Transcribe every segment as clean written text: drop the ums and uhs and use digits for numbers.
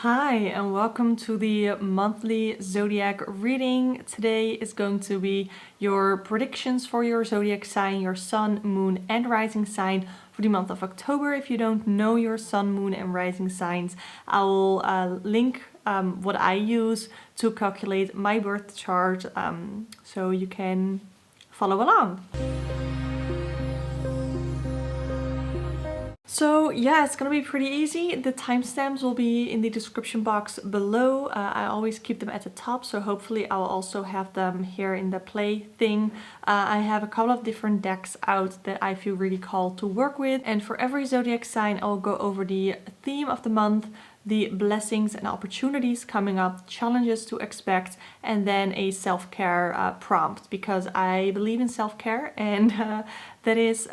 Hi and welcome to the monthly zodiac reading. Today is going to be your predictions for your zodiac sign, your sun, moon and rising sign for the month of October. If you don't know your sun, moon and rising signs, I will link what I use to calculate my birth chart so you can follow along. So yeah, it's gonna be pretty easy. The timestamps will be in the description box below. I always keep them at the top, so hopefully I'll also have them here in the play thing. I have a couple of different decks out that I feel really called to work with, and for every zodiac sign I'll go over the theme of the month, the blessings and opportunities coming up, challenges to expect, and then a self-care prompt, because I believe in self-care and that is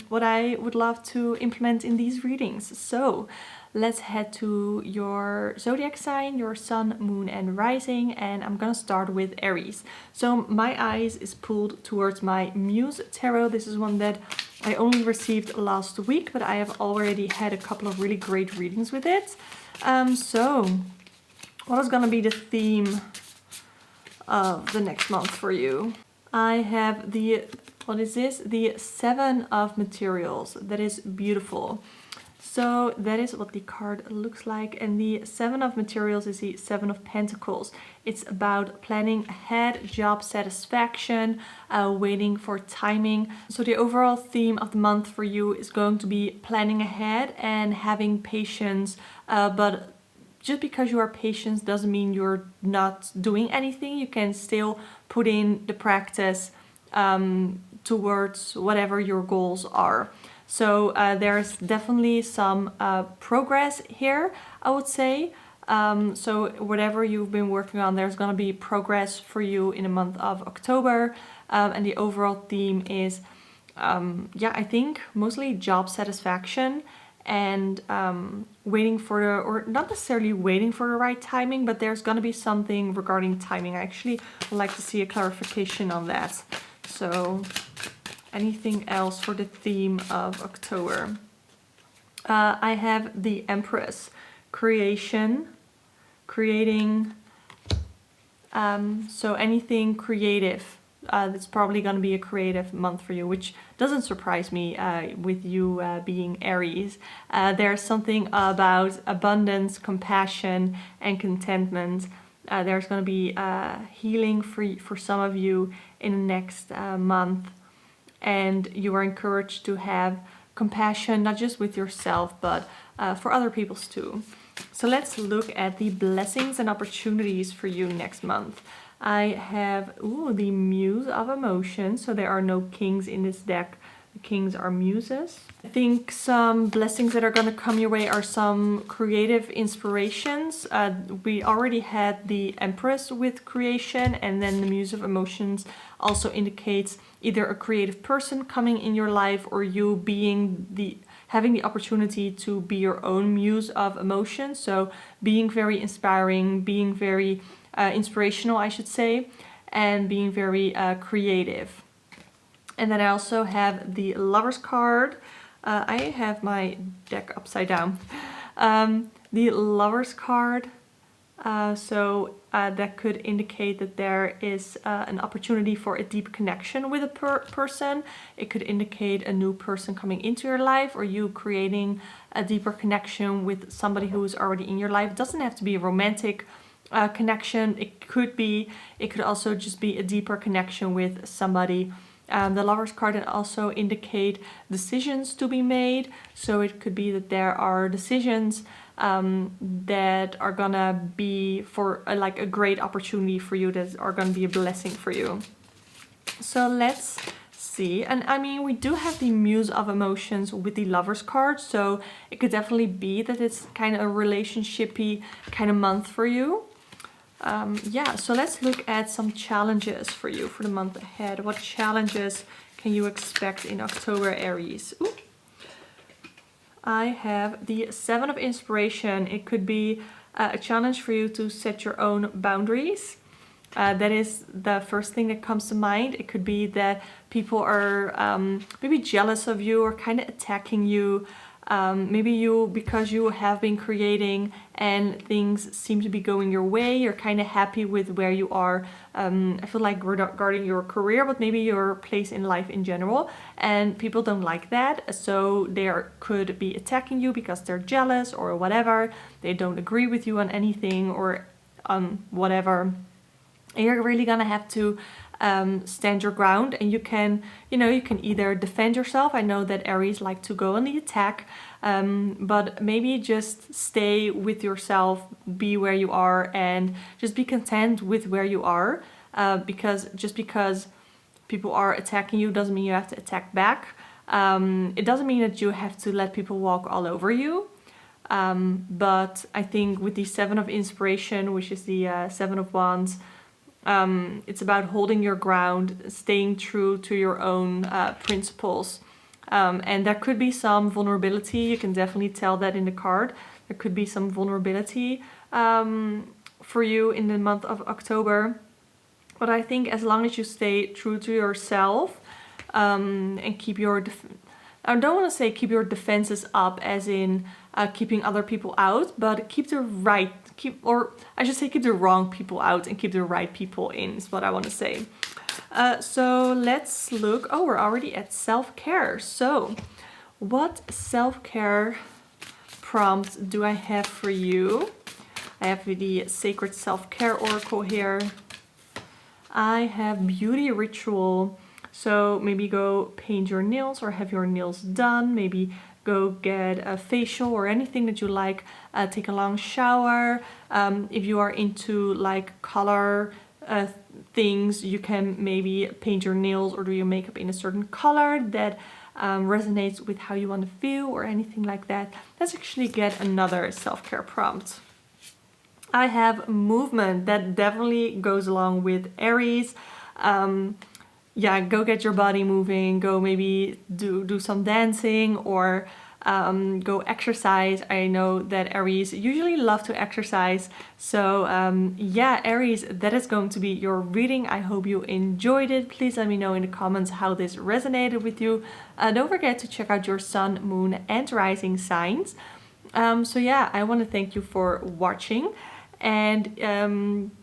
what I would love to implement in these readings. So let's head to your zodiac sign, your sun, moon and rising, and I'm gonna start with Aries. So my eyes is pulled towards my Muse Tarot. This is one that I only received last week, but I have already had a couple of really great readings with it. So what is gonna be the theme of the next month for you? I have the, what is this? The Seven of Materials. That is beautiful. So that is what the card looks like, and the Seven of Materials is the Seven of Pentacles. It's about planning ahead, job satisfaction, waiting for timing. So the overall theme of the month for you is going to be planning ahead and having patience, but just because you are patient doesn't mean you're not doing anything. You can still put in the practice towards whatever your goals are. So there's definitely some progress here, I would say. So whatever you've been working on, there's going to be progress for you in the month of October. And the overall theme is, yeah, I think mostly job satisfaction and waiting for the, or not necessarily waiting for the right timing, but there's going to be something regarding timing. I actually would like to see a clarification on that. So anything else for the theme of October? I have the Empress, creation, creating, so anything creative. That's probably going to be a creative month for you, which doesn't surprise me with you being Aries. There's something about abundance, compassion, and contentment. There's going to be healing for some of you in the next month. And you are encouraged to have compassion, not just with yourself, but for other people too. So let's look at the blessings and opportunities for you next month. I have the Muse of Emotions. So there are no kings in this deck. The kings are muses. I think some blessings that are going to come your way are some creative inspirations. We already had the Empress with creation, and then the Muse of Emotions also indicates either a creative person coming in your life or you being having the opportunity to be your own muse of emotion. So being very inspiring, being very inspirational, I should say, and being very creative. And then I also have the Lovers card. I have my deck upside down. The Lovers card. So that could indicate that there is an opportunity for a deep connection with a person. It could indicate a new person coming into your life, or you creating a deeper connection with somebody who is already in your life. It doesn't have to be a romantic connection. It could also just be a deeper connection with somebody. The Lovers card can also indicate decisions to be made. So it could be that there are decisions that are gonna be for like a great opportunity for you, that are gonna be a blessing for you. So let's see. And I mean, we do have the Muse of Emotions with the Lovers card, so it could definitely be that it's kind of a relationshipy kind of month for you. Yeah, so let's look at some challenges for you for the month ahead. What challenges can you expect in October, Aries? Ooh. I have the Seven of Inspiration. It could be a challenge for you to set your own boundaries. That is the first thing that comes to mind. It could be that people are maybe jealous of you or kind of attacking you. Maybe because you have been creating and things seem to be going your way, you're kind of happy with where you are. I feel like regarding your career, but maybe your place in life in general, and people don't like that, so they could be attacking you because they're jealous or whatever. They don't agree with you on anything or on whatever. And you're really gonna have to stand your ground, and you can either defend yourself. I know that Aries like to go on the attack, but maybe just stay with yourself, be where you are, and just be content with where you are, because just because people are attacking you doesn't mean you have to attack back. It doesn't mean that you have to let people walk all over you. But I think with the Seven of Inspiration, which is the Seven of Wands, it's about holding your ground, staying true to your own principles. And there could be some vulnerability. You can definitely tell that in the card. There could be some vulnerability for you in the month of October. But I think as long as you stay true to yourself and keep your... I don't want to say keep your defenses up as in keeping other people out, but keep the wrong people out and keep the right people in is what I want to say. So let's look. Oh, we're already at self-care. So what self-care prompts do I have for you? I have the Sacred Self-Care Oracle here. I have Beauty Ritual. So maybe go paint your nails or have your nails done. Maybe go get a facial or anything that you like. Take a long shower. If you are into like color things, you can maybe paint your nails or do your makeup in a certain color that resonates with how you want to feel or anything like that. Let's actually get another self-care prompt. I have movement. That definitely goes along with Aries. Yeah, go get your body moving, go maybe do some dancing or go exercise. I know that Aries usually love to exercise. So yeah, Aries, that is going to be your reading. I hope you enjoyed it. Please let me know in the comments how this resonated with you. Don't forget to check out your sun, moon and rising signs. So yeah, I want to thank you for watching. And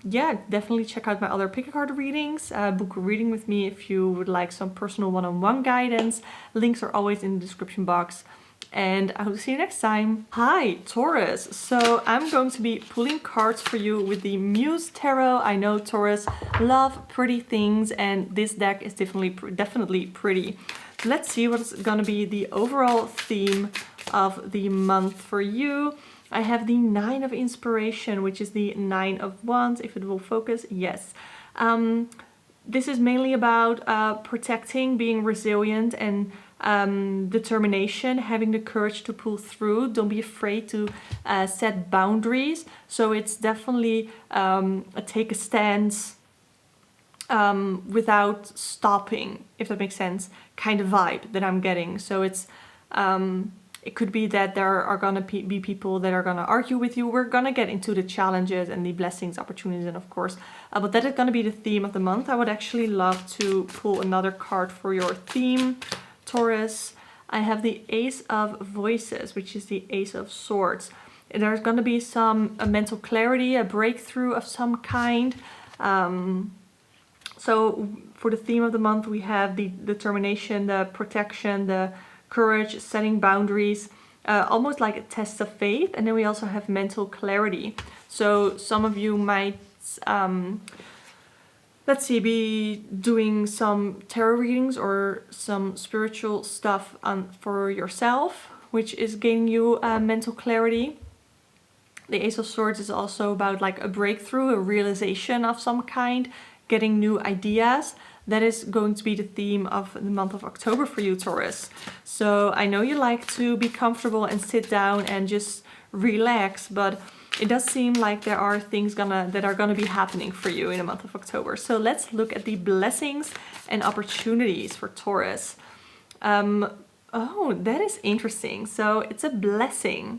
yeah, definitely check out my other pick a card readings. Book a reading with me if you would like some personal one-on-one guidance. Links are always in the description box. And I hope to see you next time. Hi, Taurus. So I'm going to be pulling cards for you with the Muse Tarot. I know Taurus love pretty things, and this deck is definitely pretty. Let's see what's going to be the overall theme of the month for you. I have the Nine of Inspiration, which is the Nine of Wands. If it will focus, yes. This is mainly about protecting, being resilient, and determination, having the courage to pull through. Don't be afraid to set boundaries. So it's definitely take a stance without stopping, if that makes sense, kind of vibe that I'm getting. So it's... it could be that there are gonna be people that are gonna argue with you. We're gonna get into the challenges and the blessings, opportunities, and of course, but that is gonna be the theme of the month. I would actually love to pull another card for your theme, Taurus. I have the Ace of Voices, which is the Ace of Swords. There's gonna be some mental clarity, a breakthrough of some kind. So for the theme of the month, we have the determination, the protection, the courage, setting boundaries, almost like a test of faith. And then we also have mental clarity. So some of you might, let's see, be doing some tarot readings or some spiritual stuff for yourself, which is gaining you mental clarity. The Ace of Swords is also about like a breakthrough, a realization of some kind, getting new ideas. That is going to be the theme of the month of October for you, Taurus. So I know you like to be comfortable and sit down and just relax, but it does seem like there are things that are gonna be happening for you in the month of October. So let's look at the blessings and opportunities for Taurus. Oh, that is interesting. So it's a blessing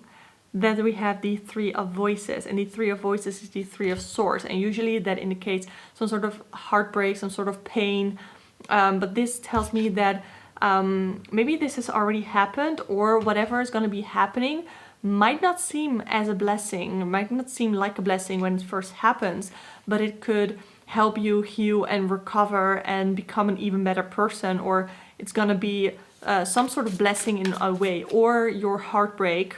that we have the Three of Voices, and the Three of Voices is the Three of Swords, and usually that indicates some sort of heartbreak, some sort of pain, but this tells me that Maybe this has already happened, or whatever is going to be happening might not seem as a blessing, might not seem like a blessing when it first happens, but it could help you heal and recover and become an even better person, or it's going to be some sort of blessing in a way. Or your heartbreak,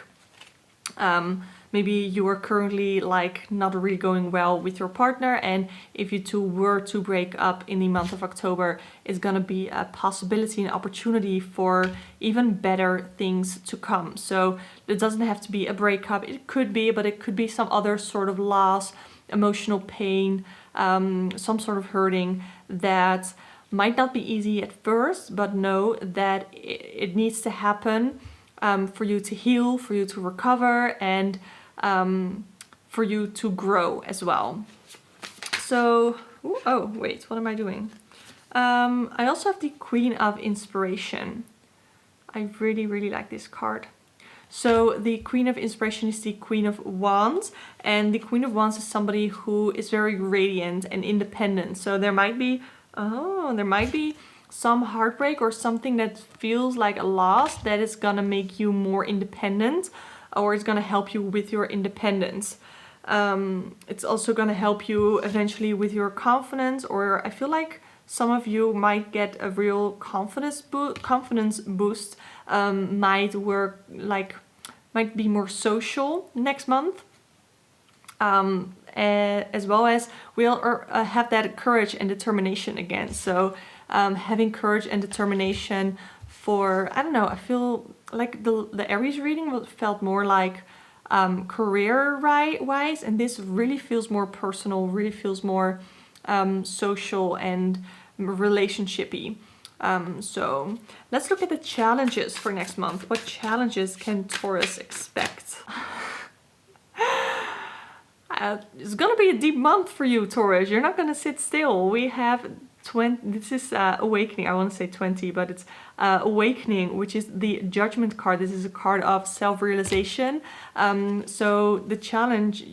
maybe you are currently like not really going well with your partner, and if you two were to break up in the month of October, it's gonna be a possibility, an opportunity for even better things to come. So it doesn't have to be a breakup, it could be, but it could be some other sort of loss, emotional pain, some sort of hurting that might not be easy at first, but know that it needs to happen for you to heal, for you to recover, and for you to grow as well. So, oh wait, what am I doing? I also have the Queen of Inspiration. I really, really like this card. So the Queen of Inspiration is the Queen of Wands, and the Queen of Wands is somebody who is very radiant and independent. So there might be, some heartbreak or something that feels like a loss that is gonna make you more independent, or it's gonna help you with your independence. It's also gonna help you eventually with your confidence, or I feel like some of you might get a real confidence boost, might be more social next month. As well as we'll have that courage and determination again. So having courage and determination for, I don't know, I feel like the Aries reading felt more like career-wise, and this really feels more personal, really feels more social and relationship-y. So let's look at the challenges for next month. What challenges can Taurus expect? It's gonna be a deep month for you, Taurus. You're not gonna sit still. We have 20, this is Awakening, I want to say 20, but it's Awakening, which is the Judgment card. This is a card of self-realization. So the challenge,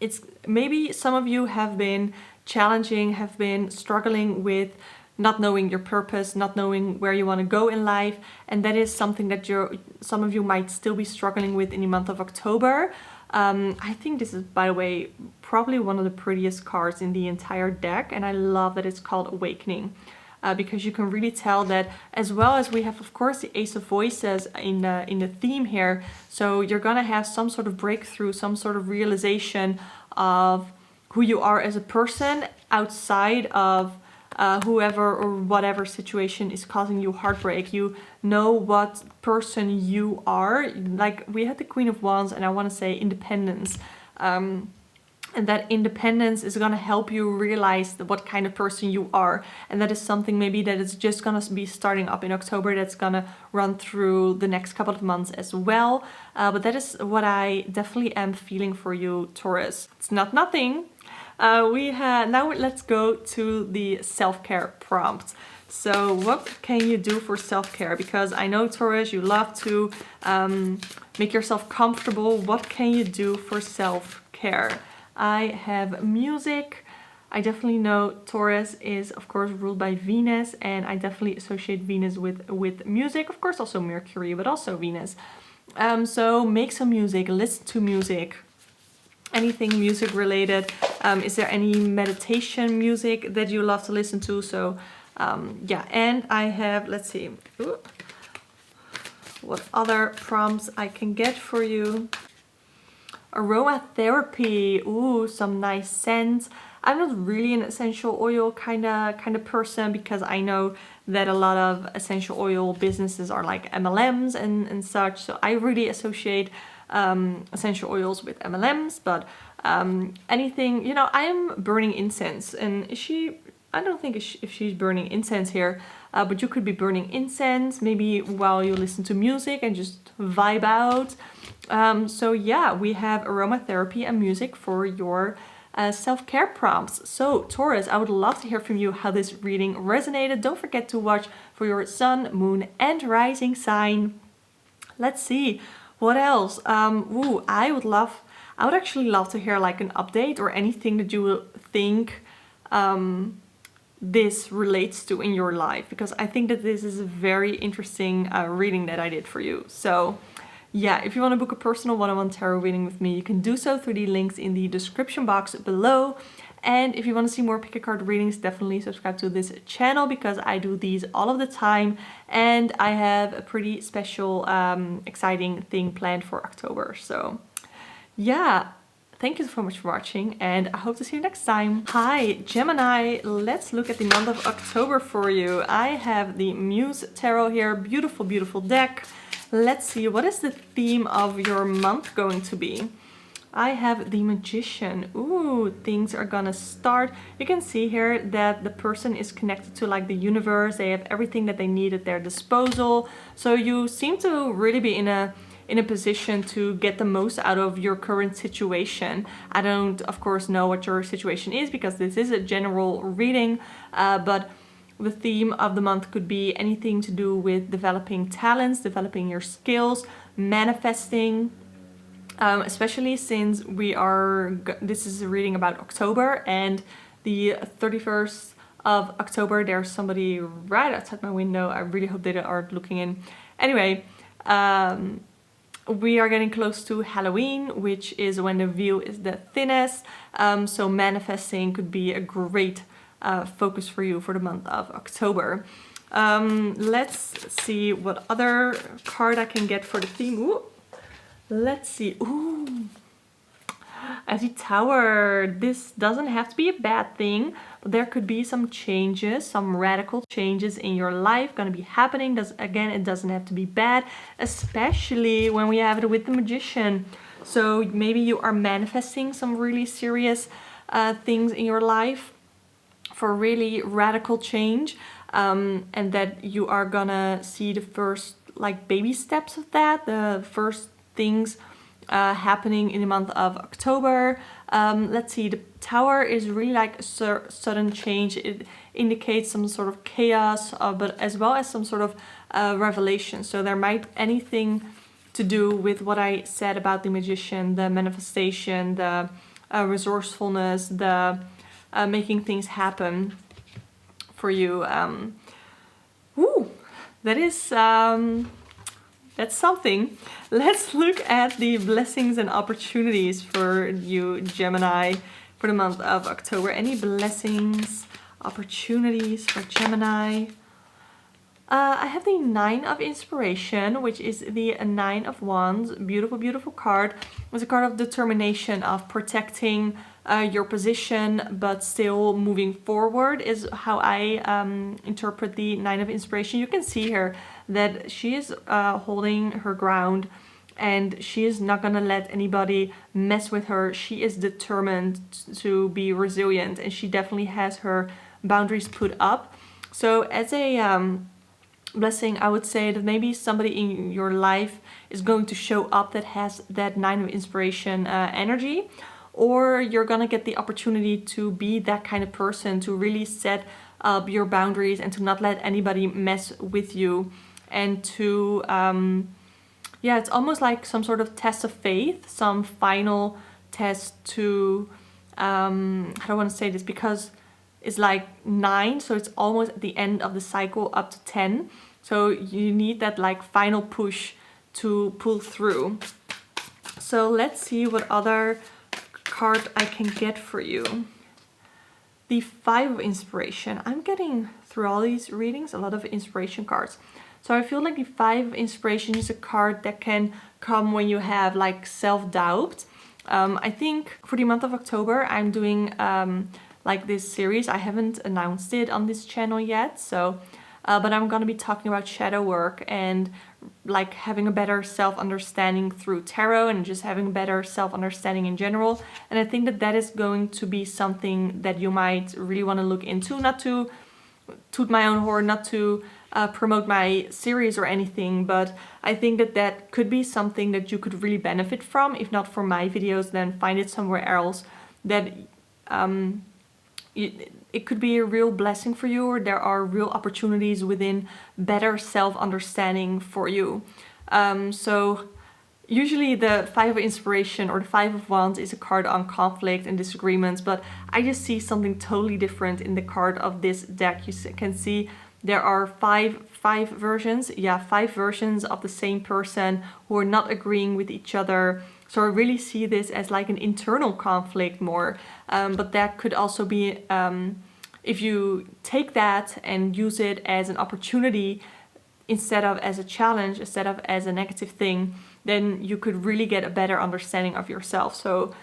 it's maybe some of you have been struggling with not knowing your purpose, not knowing where you want to go in life, and that is something that some of you might still be struggling with in the month of October. I think this is, by the way, probably one of the prettiest cards in the entire deck, and I love that it's called Awakening, because you can really tell that, as well as we have, of course, the Ace of Voices in the theme here. So you're gonna have some sort of breakthrough, some sort of realization of who you are as a person outside of whoever or whatever situation is causing you heartbreak. You know what person you are. Like, we had the Queen of Wands, and I want to say independence. And that independence is going to help you realize what kind of person you are. And that is something maybe that is just going to be starting up in October, that's going to run through the next couple of months as well. But that is what I definitely am feeling for you, Taurus. It's not nothing. Now let's go to the self-care prompt. So what can you do for self-care? Because I know, Taurus, you love to make yourself comfortable. What can you do for self-care? I have music. I definitely know Taurus is, of course, ruled by Venus, and I definitely associate Venus with music. Of course, also Mercury, but also Venus. So make some music, listen to music. Anything music related. Is there any meditation music that you love to listen to? So yeah, and I have, let's see, what other prompts I can get for you. Aromatherapy, some nice scents. I'm not really an essential oil kind of person, because I know that a lot of essential oil businesses are like MLMs and such. So I really associate essential oils with MLMs, but anything, I'm burning incense, and I don't think if she's burning incense here, but you could be burning incense maybe while you listen to music and just vibe out. So yeah, we have aromatherapy and music for your self-care prompts. So Taurus, I would love to hear from you how this reading resonated. Don't forget to watch for your sun, moon, and rising sign. Let's see. What else? I would actually love to hear like an update or anything that you will think this relates to in your life, because I think that this is a very interesting reading that I did for you. So yeah, if you want to book a personal one-on-one tarot reading with me, you can do so through the links in the description box below. And if you want to see more pick a card readings, definitely subscribe to this channel, because I do these all of the time, and I have a pretty special exciting thing planned for October. So yeah, thank you so much for watching, and I hope to see you next time. Hi Gemini, let's look at the month of October for you. I have the Muse Tarot here, beautiful, beautiful deck. Let's see, what is the theme of your month going to be? I have the Magician. Ooh, things are gonna start. You can see here that the person is connected to like the universe. They have everything that they need at their disposal. So you seem to really be in a position to get the most out of your current situation. I don't, of course, know what your situation is, because this is a general reading, but the theme of the month could be anything to do with developing talents, developing your skills, manifesting, especially since this is a reading about October, and the 31st of October, there's somebody right outside my window. I really hope they aren't looking in. Anyway, we are getting close to Halloween, which is when the view is the thinnest. So manifesting could be a great focus for you for the month of October. Let's see what other card I can get for the theme. Ooh. Let's see. Ooh, as a Tower. This doesn't have to be a bad thing, but there could be some changes, some radical changes in your life gonna be happening. Again, it doesn't have to be bad, especially when we have it with the Magician. So maybe you are manifesting some really serious things in your life for really radical change, and that you are gonna see the first like baby steps of that, the first things happening in the month of October. Let's see, the Tower is really like a sudden change. It indicates some sort of chaos, but as well as some sort of revelation. So there might anything to do with what I said about the Magician, the manifestation, the resourcefulness, the making things happen for you. Woo, that is that's something. Let's look at the blessings and opportunities for you, Gemini, for the month of October. Any blessings, opportunities for Gemini? I have the Nine of Inspiration, which is the Nine of Wands. Beautiful, beautiful card. It's a card of determination, of protecting your position, but still moving forward, is how I interpret the Nine of Inspiration. You can see here that she is holding her ground, and she is not gonna let anybody mess with her. She is determined to be resilient, and she definitely has her boundaries put up. So as a blessing, I would say that maybe somebody in your life is going to show up that has that Nine of Inspiration energy, or you're gonna get the opportunity to be that kind of person, to really set up your boundaries and to not let anybody mess with you, and to yeah, it's almost like some sort of test of faith, some final test to I don't want to say this because it's like 9, so it's almost at the end of the cycle up to 10. So you need that like final push to pull through. So let's see what other card I can get for you. The Five of Inspiration. I'm getting through all these readings a lot of inspiration cards. So I feel like the Five of Inspiration is a card that can come when you have like self-doubt. I think for the month of October I'm doing like this series. I haven't announced it on this channel yet, so but I'm gonna be talking about shadow work and like having a better self-understanding through tarot and just having better self-understanding in general. And I think that that is going to be something that you might really want to look into. Not to toot my own horn, not to promote my series or anything, but I think that that could be something that you could really benefit from. If not from my videos, then find it somewhere else. That it could be a real blessing for you, or there are real opportunities within better self-understanding for you. So usually the Five of Inspiration or the Five of Wands is a card on conflict and disagreements, but I just see something totally different in the card of this deck. You can see there are five versions. Yeah, 5 versions of the same person who are not agreeing with each other. So I really see this as like an internal conflict more. But that could also be, if you take that and use it as an opportunity instead of as a challenge, instead of as a negative thing, then you could really get a better understanding of yourself. So,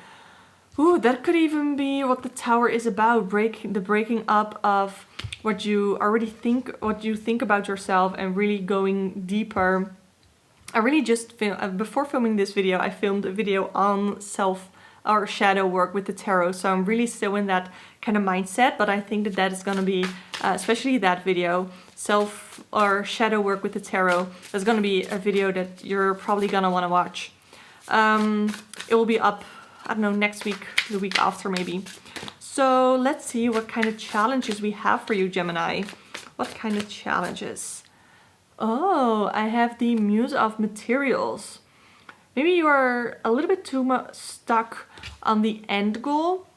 ooh, that could even be what the Tower is about, the breaking up of what you already think, what you think about yourself, and really going deeper. I really just before filming this video, I filmed a video on self or shadow work with the tarot, so I'm really still in that kind of mindset, but I think that is going to be, especially that video, self or shadow work with the tarot, that's going to be a video that you're probably going to want to watch. It will be up, I don't know, next week, the week after maybe. So let's see what kind of challenges we have for you, Gemini. What kind of challenges? Oh, I have the Muse of Materials. Maybe you are a little bit too much stuck on the end goal.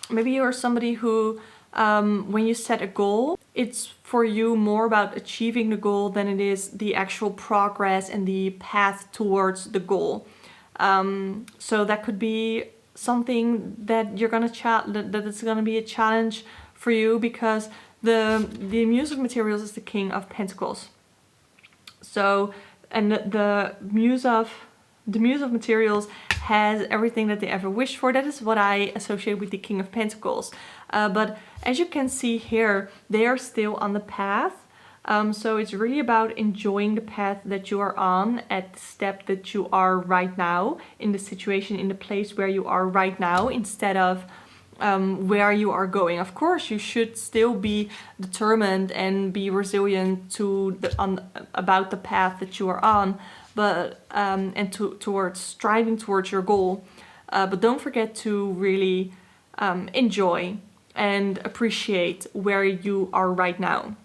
Maybe you are somebody who, when you set a goal, it's for you more about achieving the goal than it is the actual progress and the path towards the goal. So that could be something that you're gonna that it's gonna be a challenge for you, because the Muse of Materials is the King of Pentacles. So, and the Muse of Materials has everything that they ever wished for. That is what I associate with the King of Pentacles. But as you can see here, they are still on the path. So it's really about enjoying the path that you are on at the step that you are right now, in the situation, in the place where you are right now, instead of where you are going. Of course, you should still be determined and be resilient to about the path that you are on, but towards striving towards your goal. But don't forget to really enjoy and appreciate where you are right now.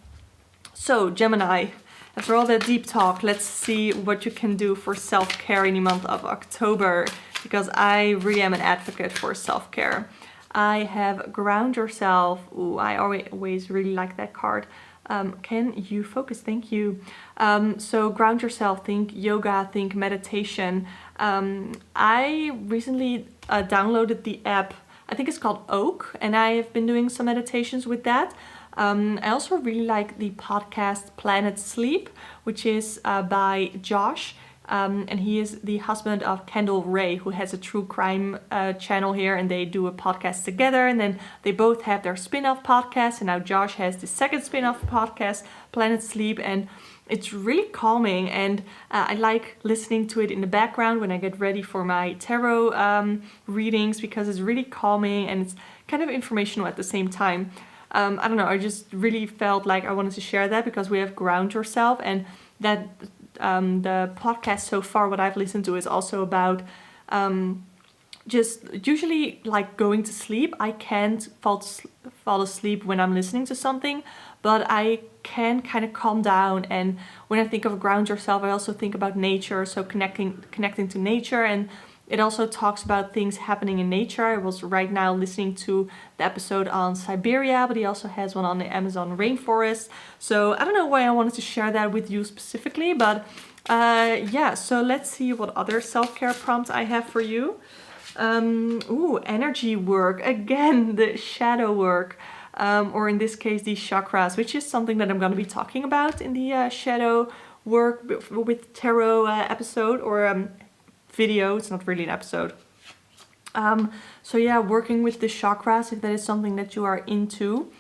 So Gemini, after all that deep talk, let's see what you can do for self-care in the month of October, because I really am an advocate for self-care. I have Ground Yourself. Ooh, I always really like that card. Can you focus? Thank you. So Ground Yourself, think yoga, think meditation. I recently downloaded the app, I think it's called Oak, and I have been doing some meditations with that. I also really like the podcast Planet Sleep, which is by Josh. And he is the husband of Kendall Ray, who has a true crime channel here, and they do a podcast together, and then they both have their spin-off podcast, and now Josh has the second spin-off podcast, Planet Sleep, and it's really calming, and I like listening to it in the background when I get ready for my tarot readings, because it's really calming and it's kind of informational at the same time. I don't know, I just really felt like I wanted to share that, because we have Ground Yourself, and that the podcast so far, what I've listened to, is also about just usually like going to sleep. I can't fall asleep when I'm listening to something, but I can kind of calm down. And when I think of Ground Yourself, I also think about nature, so connecting to nature, and it also talks about things happening in nature. I was right now listening to the episode on Siberia, but he also has one on the Amazon rainforest. So I don't know why I wanted to share that with you specifically, but yeah, so let's see what other self-care prompts I have for you. Ooh, energy work. Again, the shadow work. Or in this case, the chakras, which is something that I'm going to be talking about in the shadow work with tarot episode, or video. It's not really an episode. So yeah, working with the chakras, if that is something that you are into,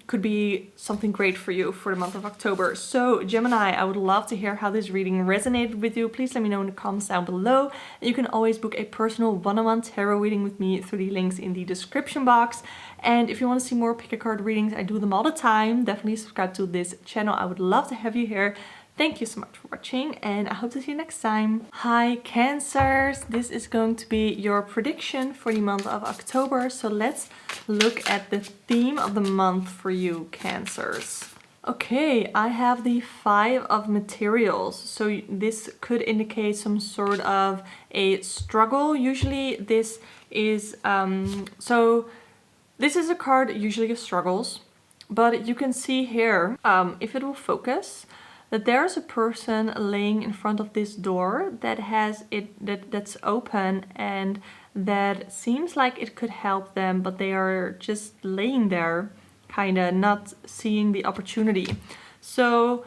could be something great for you for the month of October. So Gemini, I would love to hear how this reading resonated with you. Please let me know in the comments down below. And you can always book a personal one-on-one tarot reading with me through the links in the description box. And if you want to see more pick a card readings, I do them all the time. Definitely subscribe to this channel. I would love to have you here. Thank you so much for watching, and I hope to see you next time. Hi Cancers, this is going to be your prediction for the month of October. So let's look at the theme of the month for you, Cancers. Okay, I have the Five of Materials. So this could indicate some sort of a struggle. Usually this is, this is a card usually of struggles, but you can see here, if it will focus, that there's a person laying in front of this door that has that's open, and that seems like it could help them, but they are just laying there, kind of not seeing the opportunity. So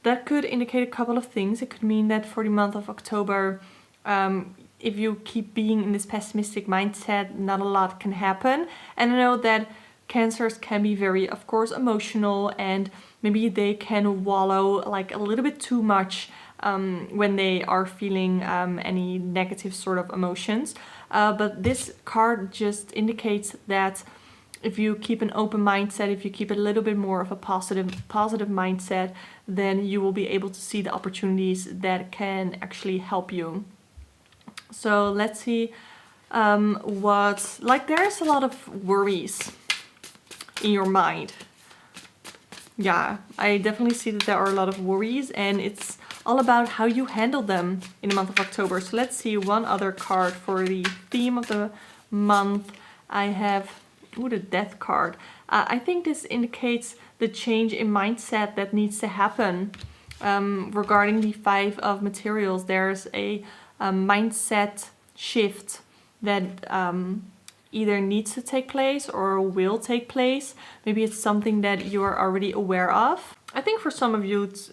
that could indicate a couple of things. It could mean that for the month of October, if you keep being in this pessimistic mindset, not a lot can happen. And I know that Cancers can be very, of course, emotional, and maybe they can wallow like a little bit too much when they are feeling any negative sort of emotions. But this card just indicates that if you keep an open mindset, if you keep a little bit more of a positive mindset, then you will be able to see the opportunities that can actually help you. So let's see there's a lot of worries in your mind. Yeah, I definitely see that there are a lot of worries, and it's all about how you handle them in the month of October. So let's see one other card for the theme of the month. I have the Death card. I think this indicates the change in mindset that needs to happen. Regarding the Five of Materials, there's a mindset shift that either needs to take place or will take place. Maybe it's something that you are already aware of. I think for some of you it's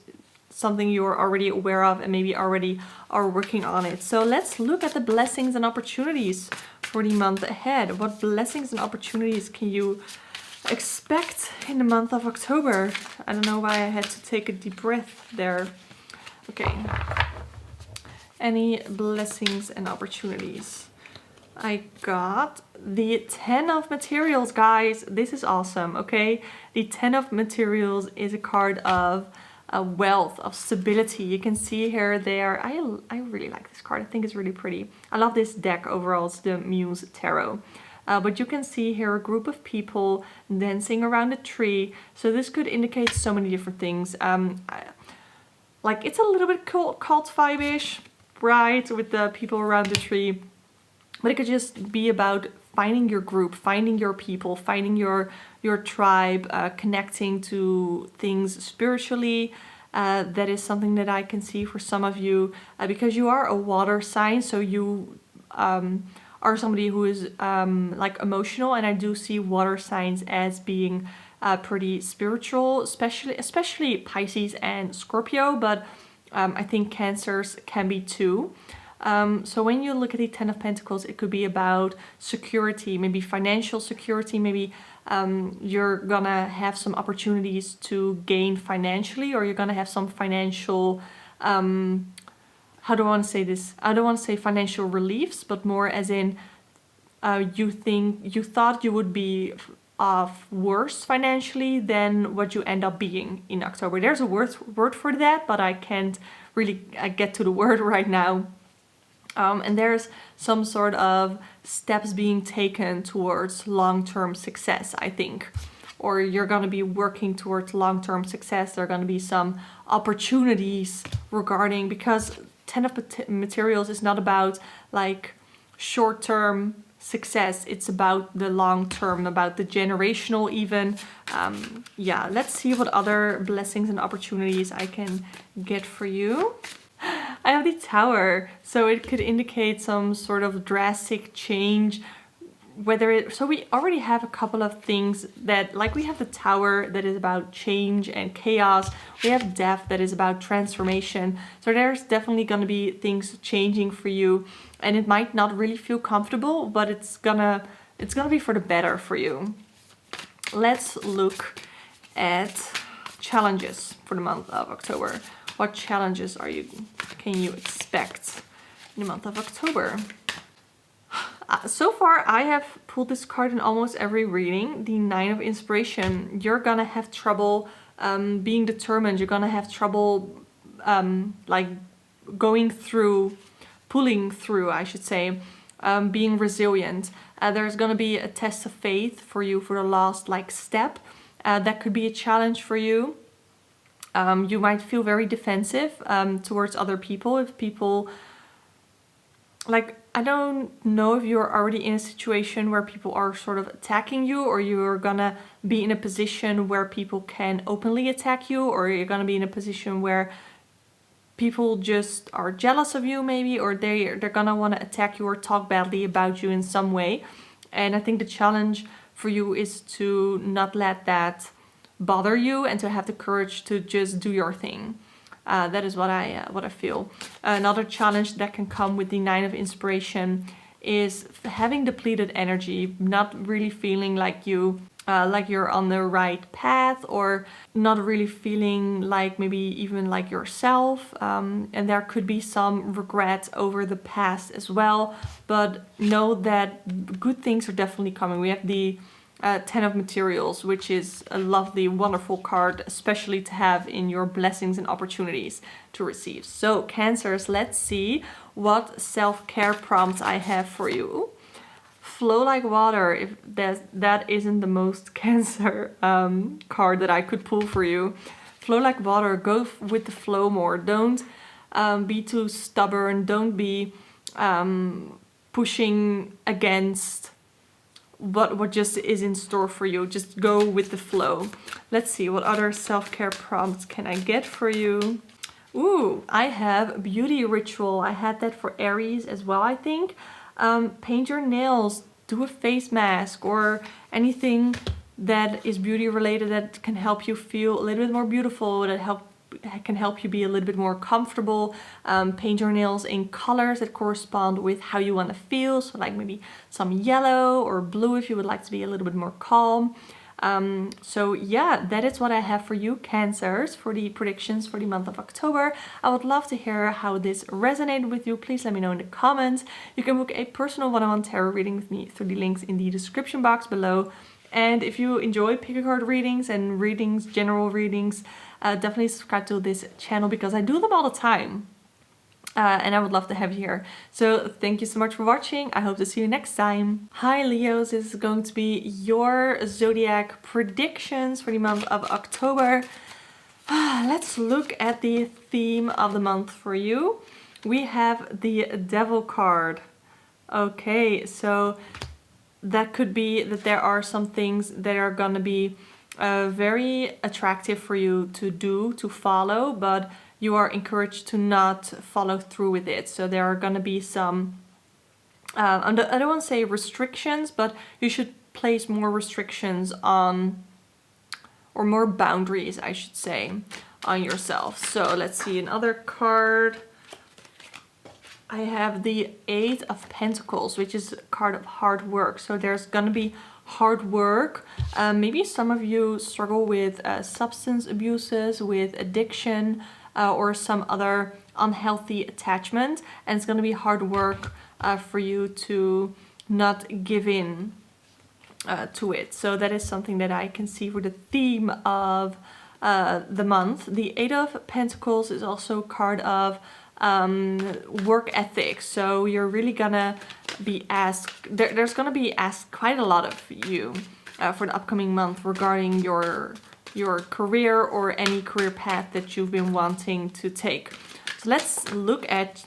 something you are already aware of and maybe already are working on it. So let's look at the blessings and opportunities for the month ahead. What blessings and opportunities can you expect in the month of October? I don't know why I had to take a deep breath there. Okay. Any blessings and opportunities? I got the 10 of Materials, guys. This is awesome, okay? The 10 of Materials is a card of wealth, of stability. You can see here there. I really like this card. I think it's really pretty. I love this deck overall. It's the Muse Tarot. But you can see here a group of people dancing around a tree. So this could indicate so many different things. Like it's a little bit cult vibe-ish, right? With the people around the tree. But it could just be about finding your group, finding your people, finding your tribe, connecting to things spiritually. That is something that I can see for some of you, because you are a water sign, so you are somebody who is like emotional, and I do see water signs as being pretty spiritual, especially Pisces and Scorpio, but I think Cancers can be too. So when you look at the 10 of Pentacles, it could be about security, maybe financial security, maybe you're gonna have some opportunities to gain financially, or you're gonna have some financial, how do I want to say this? I don't want to say financial reliefs, but more as in you thought you would be worse financially than what you end up being in October. There's a word for that, but I can't really get to the word right now. And there's some sort of steps being taken towards long-term success, I think. Or you're going to be working towards long-term success. There are going to be some opportunities regarding, because 10 of Materials is not about like short-term success. It's about the long-term, about the generational even. Yeah, let's see what other blessings and opportunities I can get for you. I have the Tower, so it could indicate some sort of drastic change. So we already have a couple of things that, like we have the Tower that is about change and chaos. We have Death that is about transformation. So there's definitely going to be things changing for you, and it might not really feel comfortable, but it's gonna be for the better for you. Let's look at challenges for the month of October. What challenges can you expect in the month of October? So far, I have pulled this card in almost every reading. The 9 of Inspiration. You're gonna have trouble being determined. You're gonna have trouble like pulling through, I should say, being resilient. There's gonna be a test of faith for you for the last step. That could be a challenge for you. You might feel very defensive towards other people. If people, like, I don't know if you're already in a situation where people are sort of attacking you, or you're gonna be in a position where people can openly attack you, or you're gonna be in a position where people just are jealous of you maybe, or they're gonna want to attack you or talk badly about you in some way. And I think the challenge for you is to not let that bother you and to have the courage to just do your thing. That is what I feel. Another challenge that can come with the 9 of inspiration is having depleted energy, not really feeling like you're on the right path, or not really feeling like maybe even like yourself. And there could be some regret over the past as well. But know that good things are definitely coming. We have the 10 of materials, which is a lovely, wonderful card, especially to have in your blessings and opportunities to receive. So Cancers, let's see what self-care prompts I have for you. Flow like water, if that isn't the most Cancer card that I could pull for you. Flow like water, go with the flow more. Don't be too stubborn, don't be pushing against what just is in store for you. Just go with the flow. Let's see, what other self-care prompts can I get for you? Ooh, I have beauty ritual. I had that for Aries as well, I think. Paint your nails, do a face mask, or anything that is beauty related that can help you feel a little bit more beautiful, that can help you be a little bit more comfortable. Paint your nails in colors that correspond with how you want to feel. So like maybe some yellow or blue if you would like to be a little bit more calm. So yeah, that is what I have for you, Cancers, for the predictions for the month of October. I would love to hear how this resonated with you. Please let me know in the comments. You can book a personal one-on-one tarot reading with me through the links in the description box below. And if you enjoy pick a card readings and readings, general readings, definitely subscribe to this channel because I do them all the time. And I would love to have you here. So thank you so much for watching. I hope to see you next time. Hi Leos, this is going to be your zodiac predictions for the month of October. Let's look at the theme of the month for you. We have the Devil card. Okay, so that could be that there are some things that are gonna be very attractive for you to do, to follow, but you are encouraged to not follow through with it. So there are going to be some, I don't want to say restrictions, but you should place more restrictions on, or more boundaries, I should say, on yourself. So let's see another card. I have the 8 of Pentacles, which is a card of hard work. So there's going to be hard work. Maybe some of you struggle with substance abuses, with addiction, or some other unhealthy attachment, and it's going to be hard work for you to not give in to it. So that is something that I can see for the theme of the month. The 8 of Pentacles is also a card of work ethic. So you're really gonna be asked, there's gonna be asked quite a lot of you for the upcoming month regarding your career or any career path that you've been wanting to take. So let's look at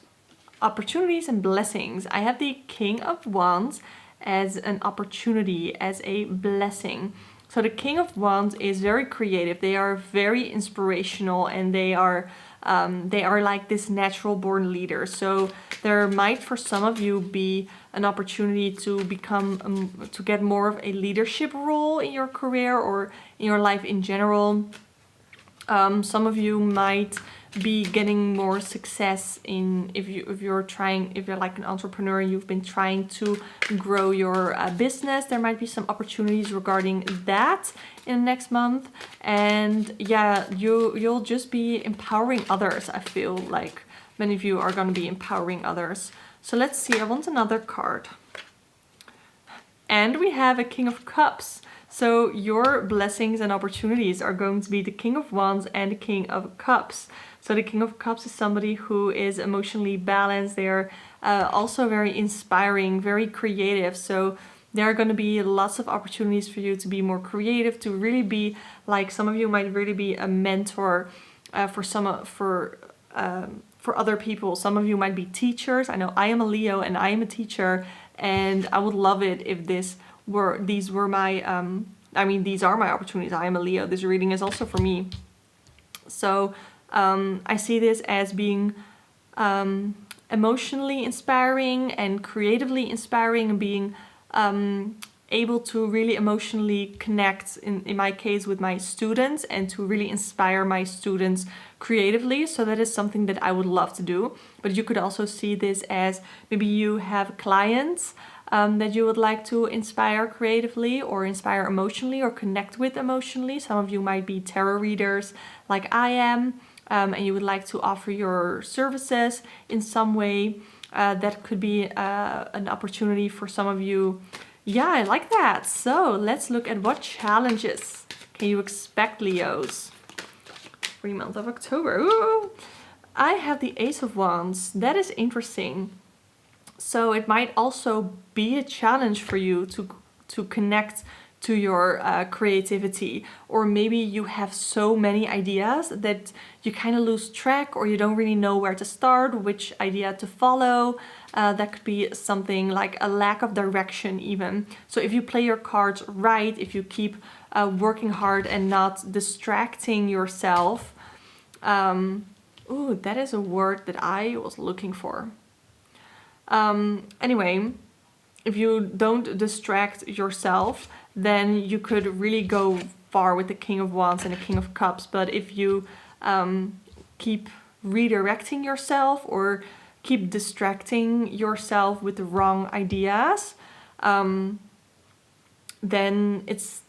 opportunities and blessings. I have the King of Wands as an opportunity, as a blessing. So the King of Wands is very creative. They are very inspirational, and they are like this natural born leader. So there might, for some of you, be an opportunity to become, to get more of a leadership role in your career or in your life in general. Some of you might be getting more success in, if you're like an entrepreneur and you've been trying to grow your business, there might be some opportunities regarding that in the next month. And yeah, you'll just be empowering others. I feel like many of you are going to be empowering others. So let's see, I want another card. And we have a King of Cups. So your blessings and opportunities are going to be the King of Wands and the King of Cups. So the King of Cups is somebody who is emotionally balanced. They're also very inspiring, very creative. So There are going to be lots of opportunities for you to be more creative, to really be like, some of you might really be a mentor for other people. Some of you might be teachers. I know I am a Leo and I am a teacher, and I would love it if these were my these are my opportunities. I am a Leo. This reading is also for me. So I see this as being emotionally inspiring and creatively inspiring, and being able to really emotionally connect, in my case, with my students, and to really inspire my students creatively. So that is something that I would love to do. But you could also see this as maybe you have clients that you would like to inspire creatively, or inspire emotionally, or connect with emotionally. Some of you might be tarot readers like I am, and you would like to offer your services in some way. That could be an opportunity for some of you. Yeah, I like that. So let's look at what challenges can you expect, Leos, for the month of October. Ooh, I have the Ace of Wands. That is interesting. So it might also be a challenge for you to connect to your creativity, or maybe you have so many ideas that you kind of lose track, or you don't really know where to start, which idea to follow. That could be something like a lack of direction even. So if you play your cards right, if you keep working hard and not distracting yourself, ooh, that is a word that I was looking for. Anyway, if you don't distract yourself, then you could really go far with the King of Wands and the King of Cups. But if you keep redirecting yourself, or keep distracting yourself with the wrong ideas, then it's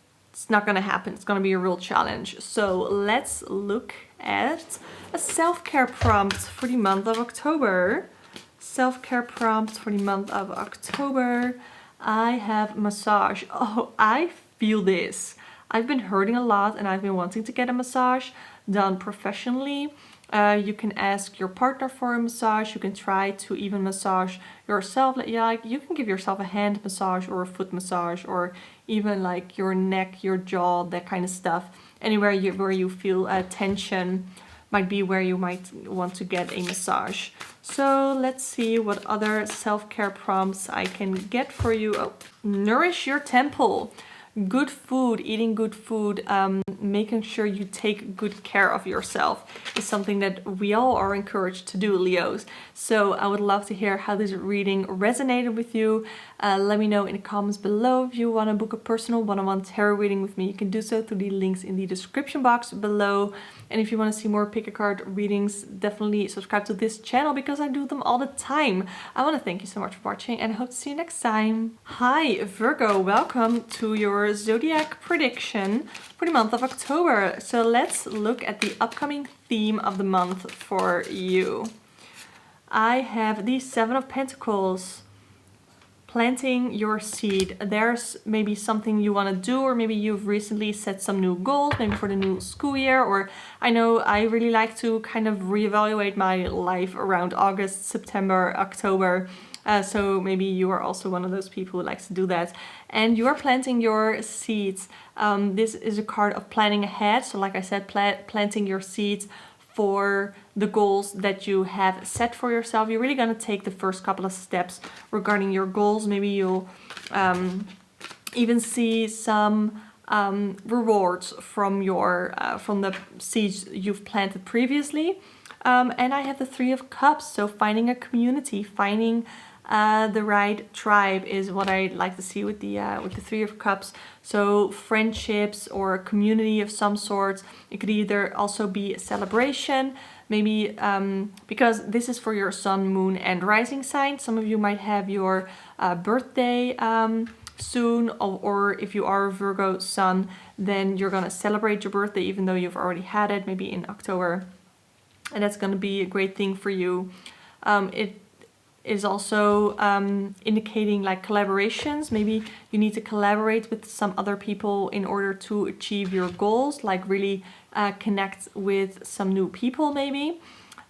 not going to happen. It's going to be a real challenge. So let's look at a self-care prompt for the month of October. Self-care prompt for the month of October. I have massage. Oh, I feel this. I've been hurting a lot, and I've been wanting to get a massage done professionally. You can ask your partner for a massage. You can try to even massage yourself. Like, you can give yourself a hand massage or a foot massage, or even like your neck, your jaw, that kind of stuff. Anywhere where you feel tension might be where you might want to get a massage. So let's see what other self-care prompts I can get for you. Oh, nourish your temple. Good food, eating good food, making sure you take good care of yourself is something that we all are encouraged to do, Leos. So I would love to hear how this reading resonated with you. Let me know in the comments below. If you want to book a personal one-on-one tarot reading with me, you can do so through the links in the description box below. And if you want to see more pick a card readings, definitely subscribe to this channel, because I do them all the time. I want to thank you so much for watching, and I hope to see you next time. Hi Virgo, welcome to your Zodiac prediction for the month of October. So let's look at the upcoming theme of the month for you. I have the Seven of Pentacles. Planting your seed. There's maybe something you want to do, or maybe you've recently set some new goals, maybe for the new school year. Or I know I really like to kind of reevaluate my life around August, September, October. So maybe you are also one of those people who likes to do that. And you are planting your seeds. This is a card of planning ahead. So like I said, planting your seeds for the goals that you have set for yourself. You're really going to take the first couple of steps regarding your goals. Maybe you'll even see some rewards from from the seeds you've planted previously. And I have the Three of Cups. So finding a community, finding the right tribe is what I like to see with the Three of Cups. So friendships or a community of some sort. It could either also be a celebration, maybe because this is for your sun, moon, and rising sign. Some of you might have your birthday soon, or if you are a Virgo sun, then you're gonna celebrate your birthday even though you've already had it, maybe in October, and that's gonna be a great thing for you. It is also indicating like collaborations. Maybe you need to collaborate with some other people in order to achieve your goals, like really connect with some new people maybe.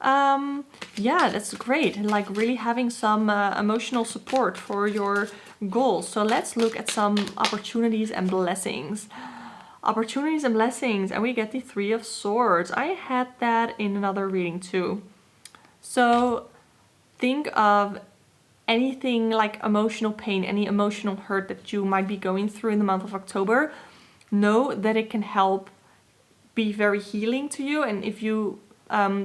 Yeah, that's great. Like really having some emotional support for your goals. So let's look at some opportunities and blessings. Opportunities and blessings, and we get the Three of Swords. I had that in another reading too. So think of anything like emotional pain, any emotional hurt that you might be going through in the month of October. Know that it can help be very healing to you, and if you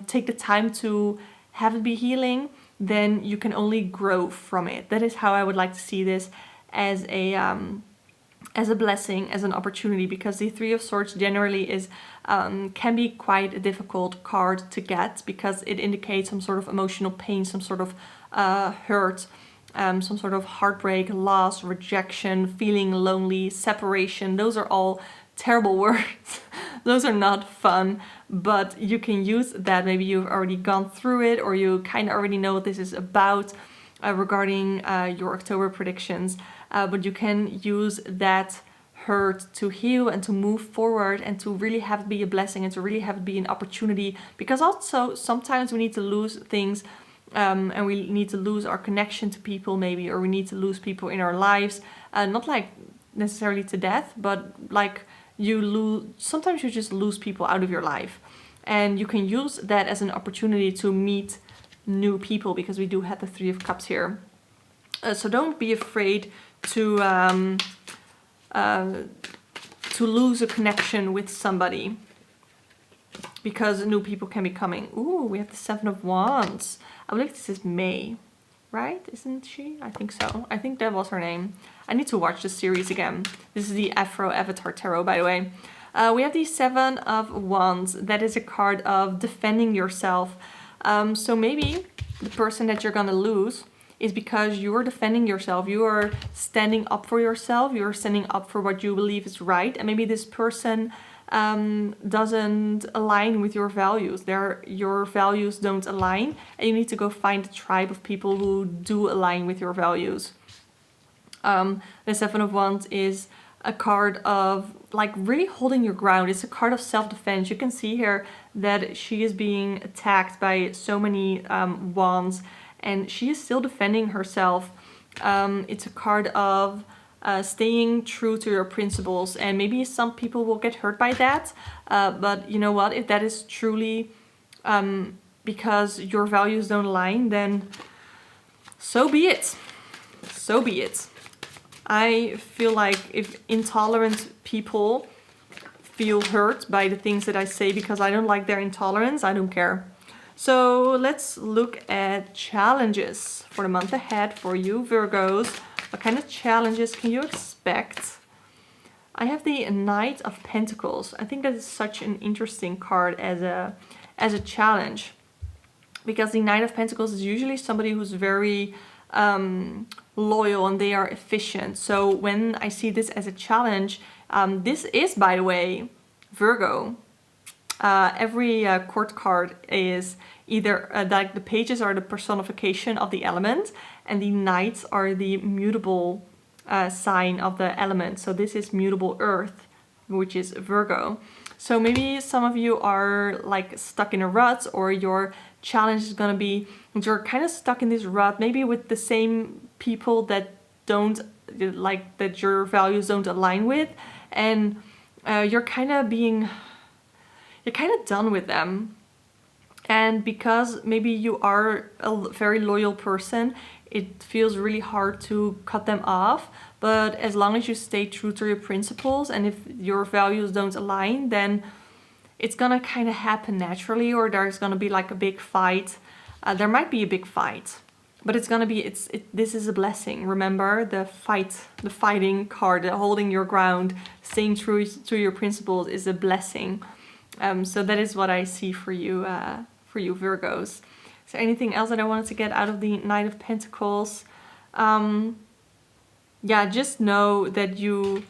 take the time to have it be healing, then you can only grow from it. That is how I would like to see this, as a blessing, as an opportunity, because the Three of Swords generally is can be quite a difficult card to get, because it indicates some sort of emotional pain, some sort of hurt, some sort of heartbreak, loss, rejection, feeling lonely, separation. Those are all terrible words. Those are not fun, but you can use that. Maybe you've already gone through it, or you kind of already know what this is about regarding your October predictions. But you can use that hurt to heal and to move forward, and to really have it be a blessing, and to really have it be an opportunity. Because also sometimes we need to lose things, and we need to lose our connection to people maybe, or we need to lose people in our lives, not like necessarily to death, but like sometimes you just lose people out of your life, and you can use that as an opportunity to meet new people, because we do have the Three of Cups here. So don't be afraid to lose a connection with somebody, because new people can be coming. Ooh, we have the Seven of Wands. I believe this is May, right? Isn't she? I think so. I think that was her name. I need to watch the series again. This is the Afro Avatar Tarot, by the way. We have the Seven of Wands. That is a card of defending yourself. So maybe the person that you're gonna lose is because you're defending yourself. You are standing up for yourself. You're standing up for what you believe is right. And maybe this person doesn't align with your values. Your values don't align, and you need to go find a tribe of people who do align with your values. The Seven of Wands is a card of like really holding your ground. It's a card of self-defense. You can see here that she is being attacked by so many wands, and she is still defending herself. It's a card of staying true to your principles, and maybe some people will get hurt by that, but you know what, if that is truly because your values don't align, then so be it. So be it. I feel like if intolerant people feel hurt by the things that I say because I don't like their intolerance, I don't care. So let's look at challenges for the month ahead for you Virgos. What kind of challenges can you expect? I have the Knight of Pentacles. I think that is such an interesting card as a challenge, because the Knight of Pentacles is usually somebody who's very loyal, and they are efficient. So when I see this as a challenge, this is, by the way, Virgo. Every court card is either like the pages are the personification of the element, and the knights are the mutable sign of the element. So this is mutable earth, which is Virgo. So maybe some of you are like stuck in a rut, or your challenge is gonna be you're kind of stuck in this rut, maybe with the same people that don't like, that your values don't align with, and you're kind of done with them. And because maybe you are a very loyal person, it feels really hard to cut them off. But as long as you stay true to your principles, and if your values don't align, then it's gonna kind of happen naturally, or there's gonna be like a big fight. There might be a big fight, but it's gonna be, this is a blessing. Remember, the fighting card, the holding your ground, staying true to your principles is a blessing. So that is what I see for you Virgos. Is there anything else that I wanted to get out of the Knight of Pentacles? Yeah, just know that you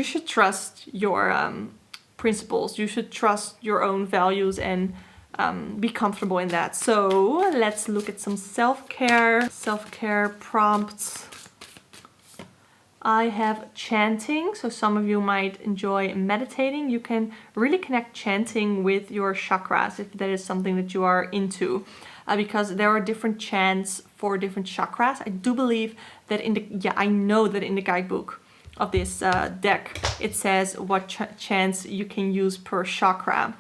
should trust your principles. You should trust your own values, and be comfortable in that. So let's look at some self-care prompts. I have chanting, so some of you might enjoy meditating. You can really connect chanting with your chakras if that is something that you are into, because there are different chants for different chakras. I do believe that I know that in the guidebook of this deck, it says what chants you can use per chakra.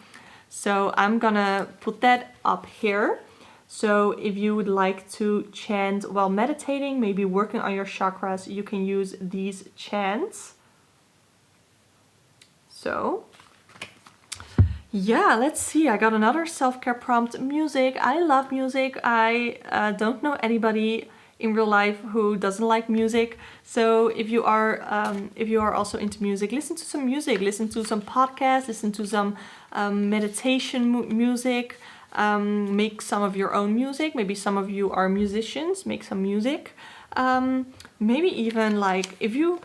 So I'm gonna put that up here. So if you would like to chant while meditating, maybe working on your chakras, you can use these chants. So yeah, let's see. I got another self-care prompt, music. I love music. I don't know anybody in real life who doesn't like music. So if you are also into music, listen to some music, listen to some podcasts, listen to some meditation music. Make some of your own music. Maybe some of you are musicians, make some music. Maybe even like if you,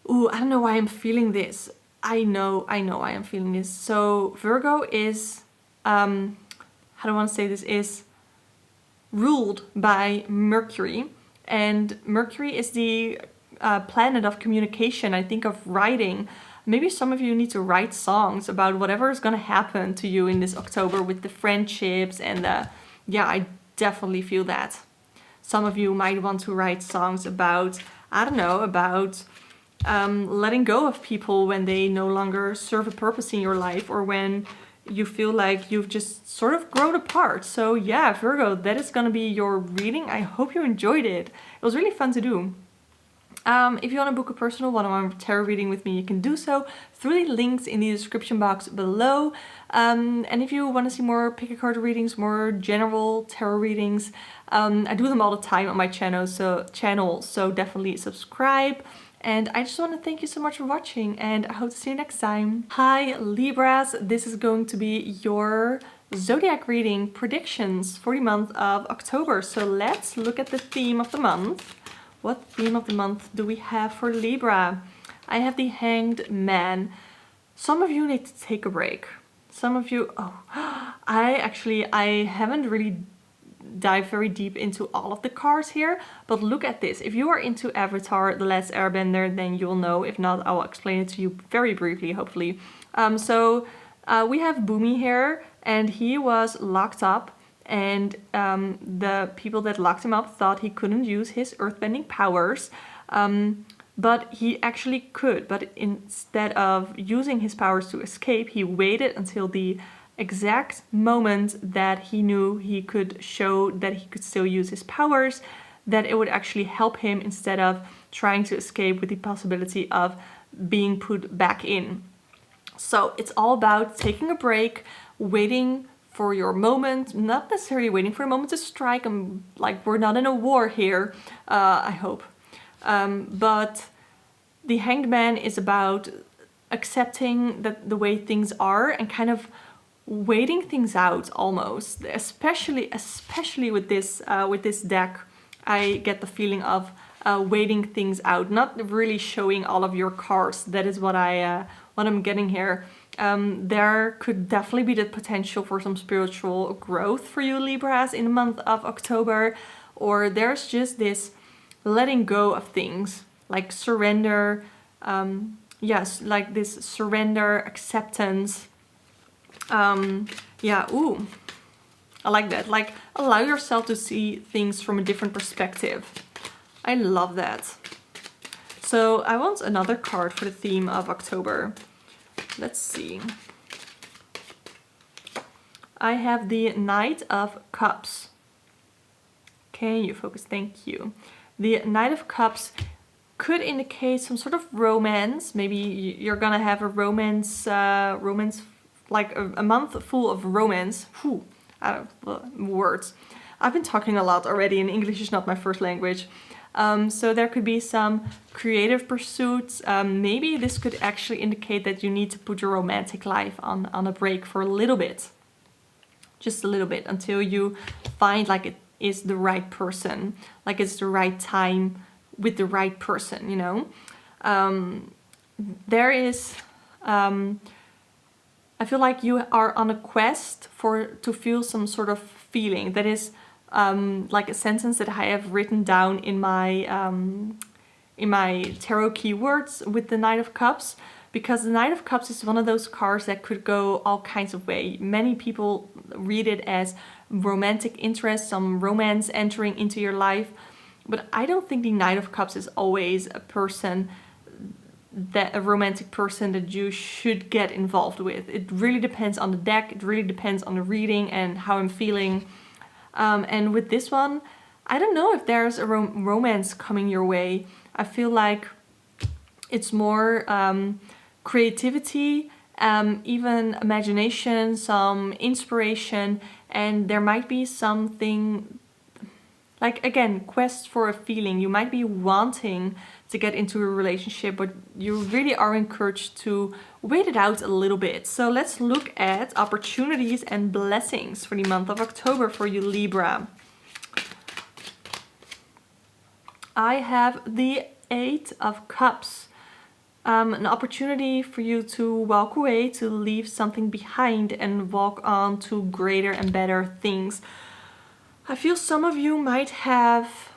I don't know why I'm feeling this. I know why I'm feeling this. So Virgo is, how do I want to say this, is ruled by Mercury. And Mercury is the planet of communication. I think of writing. Maybe some of you need to write songs about whatever is going to happen to you in this October with the friendships and I definitely feel that. Some of you might want to write songs about, I don't know, about letting go of people when they no longer serve a purpose in your life, or when you feel like you've just sort of grown apart. So yeah, Virgo, that is going to be your reading. I hope you enjoyed it. It was really fun to do. If you want to book a personal one-on-one tarot reading with me, you can do so through the links in the description box below. And if you want to see more pick a card readings, more general tarot readings, I do them all the time on my channel, so definitely subscribe. And I just want to thank you so much for watching, and I hope to see you next time. Hi Libras, this is going to be your Zodiac reading predictions for the month of October. So let's look at the theme of the month. What theme of the month do we have for Libra? I have the Hanged Man. Some of you need to take a break. Some of you, I haven't really dived very deep into all of the cards here, but look at this. If you are into Avatar, The Last Airbender, then you'll know. If not, I will explain it to you very briefly, hopefully. We have Boomy here, and he was locked up. And the people that locked him up thought he couldn't use his earthbending powers, but he actually could. But instead of using his powers to escape, he waited until the exact moment that he knew he could show that he could still use his powers, that it would actually help him, instead of trying to escape with the possibility of being put back in. So it's all about taking a break, waiting for your moment, not necessarily waiting for a moment to strike. Like, we're not in a war here, I hope. But the Hanged Man is about accepting that the way things are and kind of waiting things out almost. Especially with this deck, I get the feeling of waiting things out, not really showing all of your cards. That is what I'm getting here. There could definitely be the potential for some spiritual growth for you Libras in the month of October, or there's just this letting go of things, like surrender, like this surrender, acceptance. I like that, like allow yourself to see things from a different perspective. I love that. So I want another card for the theme of October. Let's see. I have the Knight of Cups. Can you focus? Thank you. The Knight of Cups could indicate some sort of romance. Maybe you're gonna have a romance, like a month full of romance. Words. I've been talking a lot already, and English is not my first language. So there could be some creative pursuits. Maybe this could actually indicate that you need to put your romantic life on a break for a little bit. Just a little bit, until you find like it is the right person, like it's the right time with the right person, you know? There is, I feel like you are on a quest to feel some sort of feeling that is like a sentence that I have written down in my in my tarot keywords with the Knight of Cups, because the Knight of Cups is one of those cards that could go all kinds of ways. Many people read it as romantic interest, some romance entering into your life, but I don't think the Knight of Cups is always a romantic person that you should get involved with. It really depends on the deck, it really depends on the reading and how I'm feeling. And with this one, I don't know if there's a romance coming your way. I feel like it's more creativity, even imagination, some inspiration, and there might be something like, again, quest for a feeling. You might be wanting to get into a relationship, but you really are encouraged to wait it out a little bit. So let's look at opportunities and blessings for the month of October for you, Libra. I have the Eight of Cups. An opportunity for you to walk away, to leave something behind and walk on to greater and better things. I feel some of you might have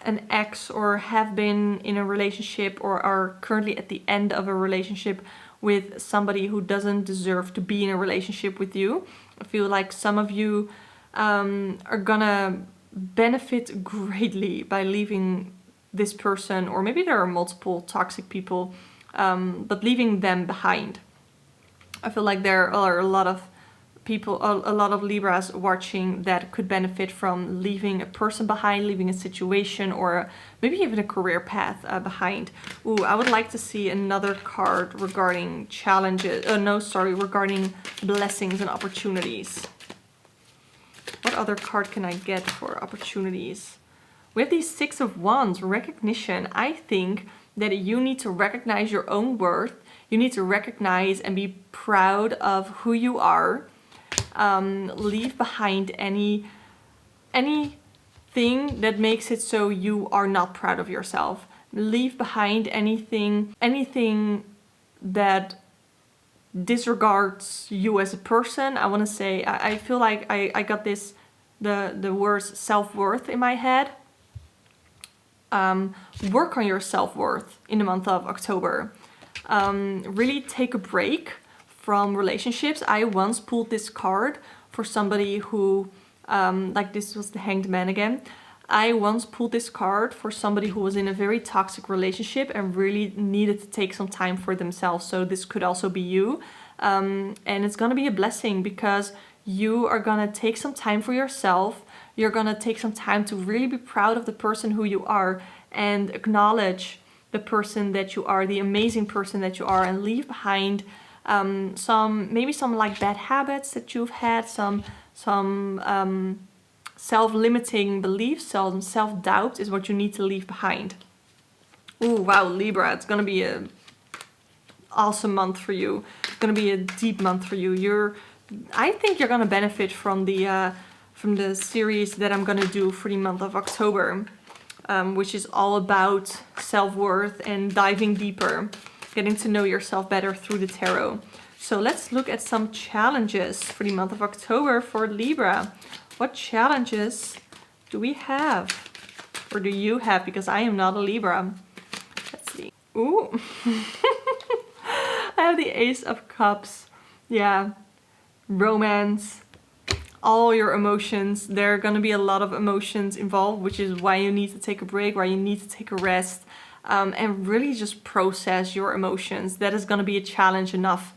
an ex or have been in a relationship or are currently at the end of a relationship with somebody who doesn't deserve to be in a relationship with you. I feel like some of you are gonna benefit greatly by leaving this person, or maybe there are multiple toxic people, but leaving them behind. I feel like there are a lot of people, a lot of Libras watching that could benefit from leaving a person behind, leaving a situation, or maybe even a career path behind. Ooh, I would like to see another card regarding challenges, regarding blessings and opportunities. What other card can I get for opportunities? We have these Six of Wands, recognition. I think that you need to recognize your own worth. You need to recognize and be proud of who you are. Leave behind anything that makes it so you are not proud of yourself. Leave behind anything that disregards you as a person. I want to say, I feel like I got the words self-worth in my head. Work on your self-worth in the month of October. Really take a break from relationships. I once pulled this card for somebody who, like this was the Hanged Man again. I once pulled this card for somebody who was in a very toxic relationship and really needed to take some time for themselves. So this could also be you. And it's gonna be a blessing because you are gonna take some time for yourself. You're gonna take some time to really be proud of the person who you are and acknowledge the person that you are, the amazing person that you are, and leave behind maybe some like bad habits that you've had, some self-limiting beliefs, some self-doubt is what you need to leave behind. Ooh, wow, Libra, it's gonna be a awesome month for you. It's gonna be a deep month for you. I think you're gonna benefit from the series that I'm gonna do for the month of October, which is all about self-worth and diving deeper, getting to know yourself better through the tarot. So let's look at some challenges for the month of October for Libra. What challenges do we have? Or do you have? Because I am not a Libra. Let's see. Ooh. I have the Ace of Cups. Yeah. Romance. All your emotions. There are going to be a lot of emotions involved, which is why you need to take a break, why you need to take a rest, and really just process your emotions. That is going to be a challenge enough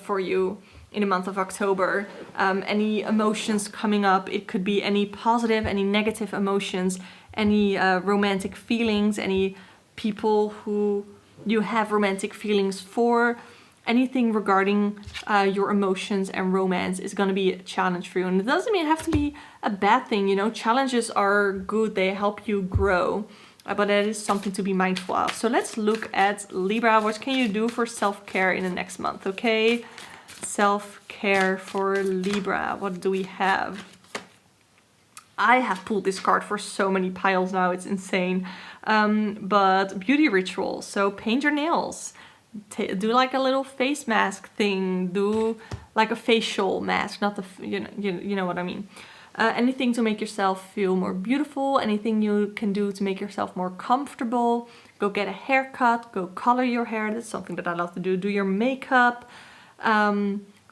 for you in the month of October. Any emotions coming up, it could be any positive, any negative emotions, any romantic feelings, any people who you have romantic feelings for. Anything regarding your emotions and romance is going to be a challenge for you. And it doesn't mean it have to be a bad thing, you know. Challenges are good, they help you grow. But that is something to be mindful of. So let's look at Libra. What can you do for self-care in the next month, okay? Self-care for Libra. What do we have? I have pulled this card for so many piles now, it's insane. But beauty rituals. So paint your nails. Do like a little face mask thing. Do like a facial mask, not the, you know what I mean. Anything to make yourself feel more beautiful, anything you can do to make yourself more comfortable. Go get a haircut, go color your hair. That's something that I love to do. Do your makeup.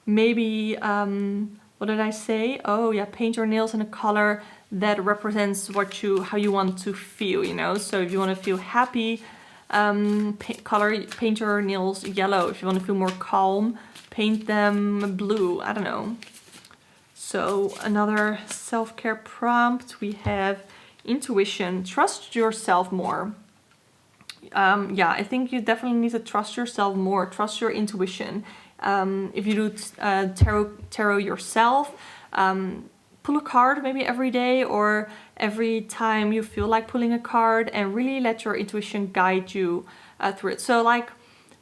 Maybe, what did I say? Oh yeah, paint your nails in a color that represents how you want to feel, you know? So if you want to feel happy, paint your nails yellow. If you want to feel more calm, paint them blue. I don't know. So another self-care prompt, we have intuition. Trust yourself more. Yeah, I think you definitely need to trust yourself more. Trust your intuition. If you do tarot yourself, pull a card maybe every day or every time you feel like pulling a card, and really let your intuition guide you through it. So like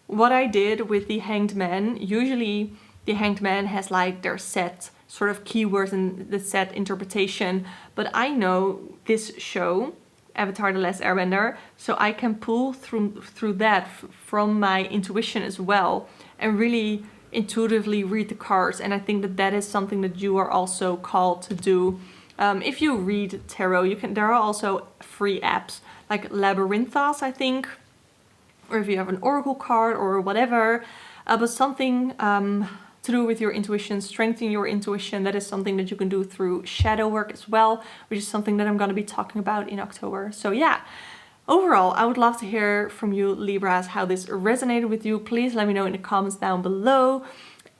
what I did with the Hanged Man, usually the Hanged Man has like their set sort of keywords and the set interpretation, but I know this show, Avatar: The Last Airbender, so I can pull through that from my intuition as well, and really intuitively read the cards. And I think that that is something that you are also called to do. If you read tarot, there are also free apps like Labyrinthos, I think, or if you have an oracle card or whatever, but something to do with your intuition, strengthen your intuition. That is something that you can do through shadow work as well, which is something that I'm going to be talking about in October. So yeah, overall, I would love to hear from you, Libras, how this resonated with you. Please let me know in the comments down below.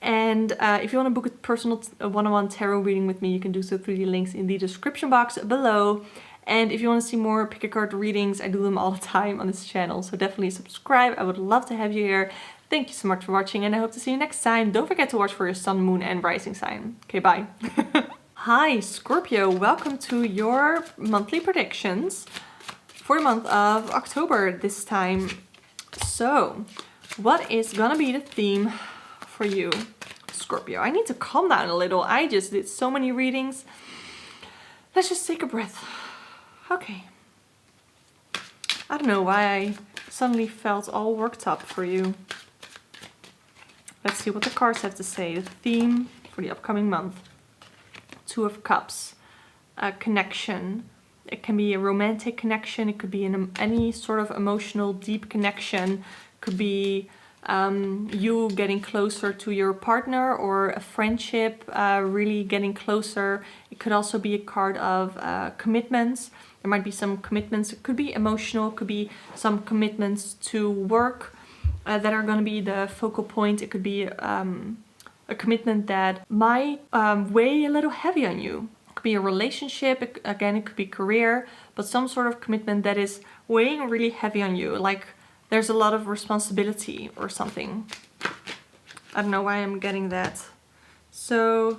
And if you want to book a personal one-on-one tarot reading with me, you can do so through the links in the description box below. And if you want to see more pick a card readings, I do them all the time on this channel, so definitely subscribe. I would love to have you here. Thank you so much for watching, and I hope to see you next time. Don't forget to watch for your sun, moon, and rising sign. Okay, bye. Hi, Scorpio. Welcome to your monthly predictions for the month of October this time. So, what is gonna be the theme for you, Scorpio? I need to calm down a little. I just did so many readings. Let's just take a breath. Okay. I don't know why I suddenly felt all worked up for you. Let's see what the cards have to say. The theme for the upcoming month. Two of Cups. A connection. It can be a romantic connection. It could be any sort of emotional, deep connection. It could be you getting closer to your partner, or a friendship really getting closer. It could also be a card of commitments. There might be some commitments. It could be emotional. It could be some commitments to work that are going to be the focal point. It could be a commitment that might weigh a little heavy on you. It could be a relationship. Again, it could be career, but some sort of commitment that is weighing really heavy on you. Like there's a lot of responsibility or something. I don't know why I'm getting that. So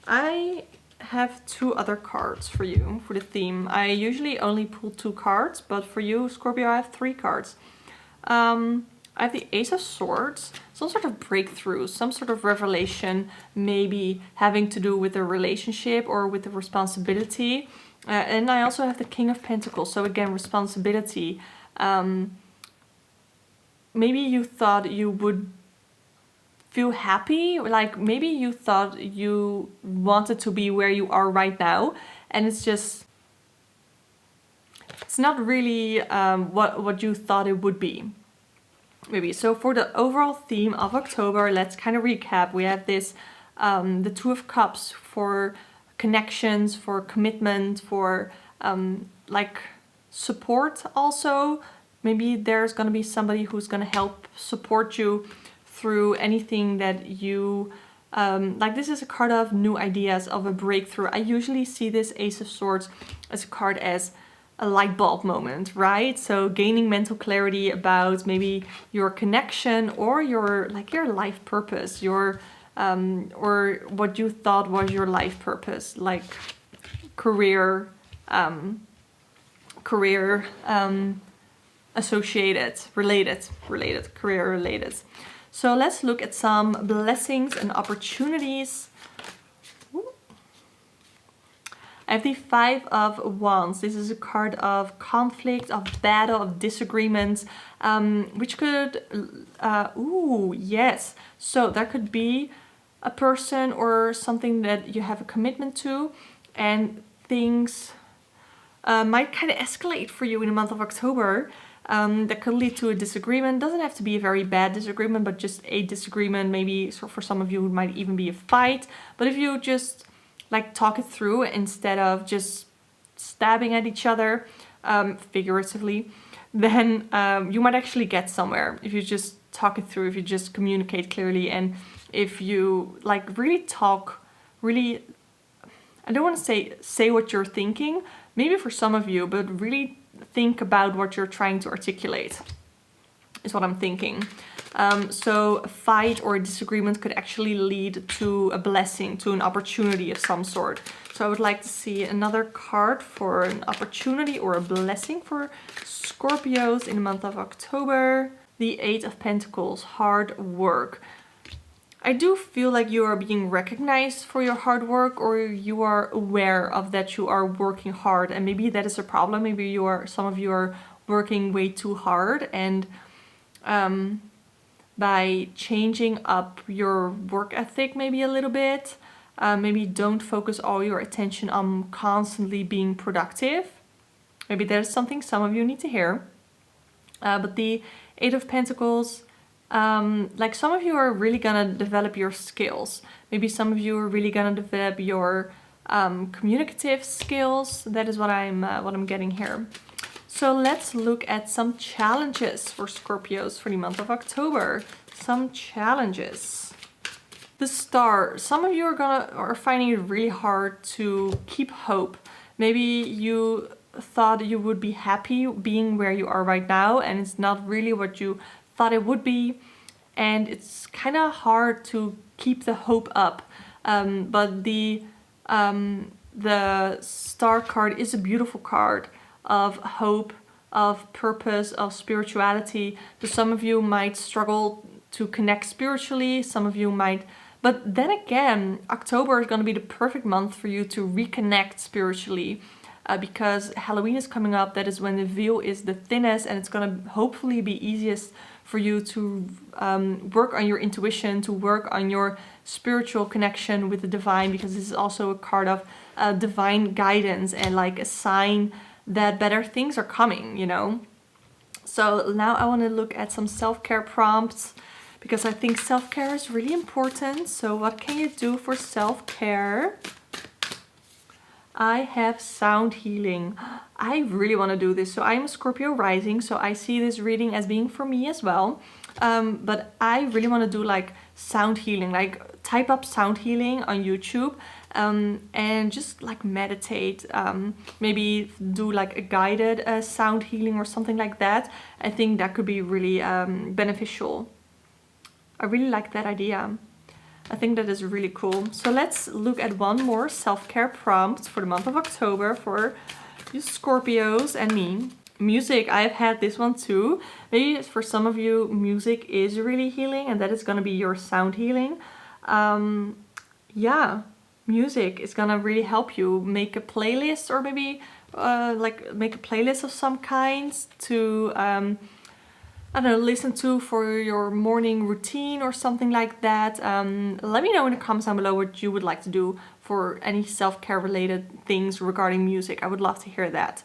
I have two other cards for you for the theme. I usually only pull 2 cards, but for you, Scorpio, I have 3 cards. I have the Ace of Swords, some sort of breakthrough, some sort of revelation, maybe having to do with a relationship or with a responsibility. And I also have the King of Pentacles, so again, responsibility. Maybe you thought you would feel happy, like maybe you thought you wanted to be where you are right now, and it's not really what you thought it would be. Maybe. So for the overall theme of October, let's kind of recap. We have this, the Two of Cups for connections, for commitment, for like support also. Maybe there's going to be somebody who's going to help support you through anything that you, like this is a card of new ideas, of a breakthrough. I usually see this Ace of Swords as a card as a light bulb moment, right? So gaining mental clarity about maybe your connection or your life purpose, your or what you thought was your life purpose, like career associated, related, career related. So let's look at some blessings and opportunities. I have the Five of Wands. This is a card of conflict, of battle, of disagreements, which could, ooh, yes. So there could be a person or something that you have a commitment to, and things might kind of escalate for you in the month of October. That could lead to a disagreement. Doesn't have to be a very bad disagreement, but just a disagreement. Maybe so for some of you it might even be a fight. But if you just like talk it through instead of just stabbing at each other, figuratively, then you might actually get somewhere if you just talk it through, if you just communicate clearly, and if you like really talk, really, I don't want to say what you're thinking, maybe for some of you, but really think about what you're trying to articulate is what I'm thinking. So a fight or a disagreement could actually lead to a blessing, to an opportunity of some sort. So I would like to see another card for an opportunity or a blessing for Scorpios in the month of October. The Eight of Pentacles, hard work. I do feel like you are being recognized for your hard work, or you are aware of that you are working hard, and maybe that is a problem. Maybe some of you are working way too hard, and by changing up your work ethic maybe a little bit, maybe don't focus all your attention on constantly being productive. Maybe that is something some of you need to hear. But the Eight of Pentacles, like some of you are really gonna develop your skills. Maybe some of you are really gonna develop your communicative skills. That is what I'm getting here. So let's look at some challenges for Scorpios for the month of October. Some challenges. The Star. Some of you are finding it really hard to keep hope. Maybe you thought you would be happy being where you are right now, and it's not really what you thought it would be, and it's kind of hard to keep the hope up. But the Star card is a beautiful card of hope, of purpose, of spirituality. So some of you might struggle to connect spiritually, some of you might, but then again, October is going to be the perfect month for you to reconnect spiritually. Because Halloween is coming up, that is when the veil is the thinnest, and it's going to hopefully be easiest for you to work on your intuition, to work on your spiritual connection with the divine, because this is also a card of divine guidance and like a sign that better things are coming, you know. So now I want to look at some self-care prompts, because I think self-care is really important. So what can you do for self-care? I have sound healing. I really want to do this. So I'm a Scorpio rising, so I see this reading as being for me as well. But I really want to do like sound healing, like type up sound healing on YouTube, and just like meditate. Maybe do like a guided sound healing or something like that. I think that could be really beneficial. I really like that idea. I think that is really cool. So let's look at one more self-care prompt for the month of October for you Scorpios and me. Music, I've had this one too. Maybe for some of you, music is really healing, and that is going to be your sound healing. Yeah, music is going to really help you make a playlist, or maybe like make a playlist of some kinds to I don't know, listen to for your morning routine or something like that. Let me know in the comments down below what you would like to do for any self-care related things regarding music. I would love to hear that.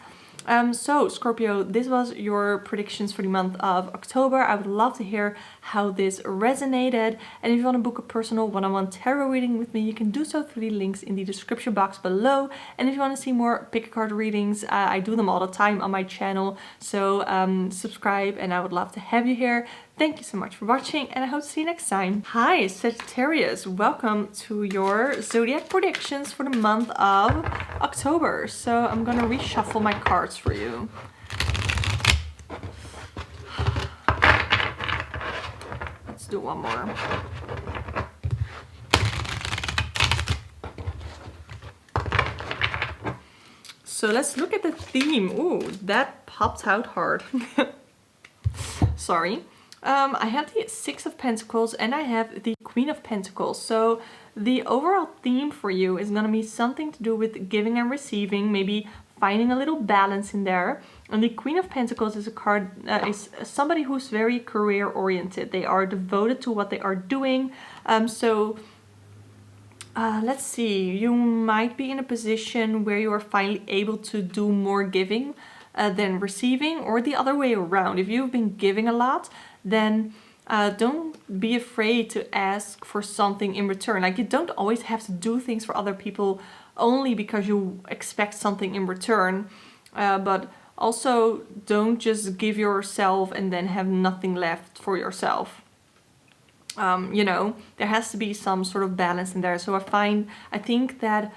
So Scorpio, this was your predictions for the month of October. I would love to hear how this resonated. And if you want to book a personal one-on-one tarot reading with me, you can do so through the links in the description box below. And if you want to see more pick a card readings, I do them all the time on my channel. So subscribe, and I would love to have you here. Thank you so much for watching, and I hope to see you next time. Hi Sagittarius, welcome to your zodiac predictions for the month of October. So I'm gonna reshuffle my cards for you. Let's do one more. So let's look at the theme. Ooh, that popped out hard. Sorry. I have the Six of Pentacles and I have the Queen of Pentacles. So the overall theme for you is going to be something to do with giving and receiving, maybe finding a little balance in there. And the Queen of Pentacles is a card, is somebody who's very career oriented. They are devoted to what they are doing. So Let's see, you might be in a position where you are finally able to do more giving than receiving, or the other way around. If you've been giving a lot, then don't be afraid to ask for something in return. Like, you don't always have to do things for other people only because you expect something in return, but also don't just give yourself and then have nothing left for yourself. You know, there has to be some sort of balance in there. So I think that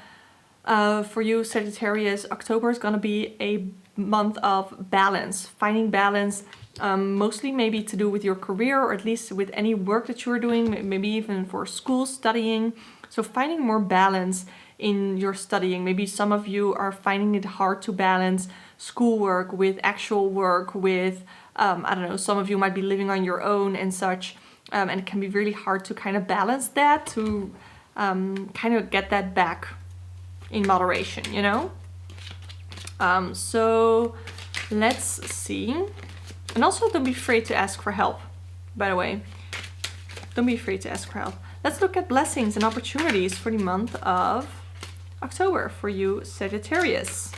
for you, Sagittarius, October is going to be a month of balance, finding balance, mostly maybe to do with your career, or at least with any work that you're doing, maybe even for school studying. So finding more balance in your studying. Maybe some of you are finding it hard to balance schoolwork with actual work, with, I don't know, some of you might be living on your own and such. And it can be really hard to kind of balance that, to kind of get that back in moderation, you know? So let's see. And also don't be afraid to ask for help, by the way. Don't be afraid to ask for help. Let's look at blessings and opportunities for the month of October for you, Sagittarius.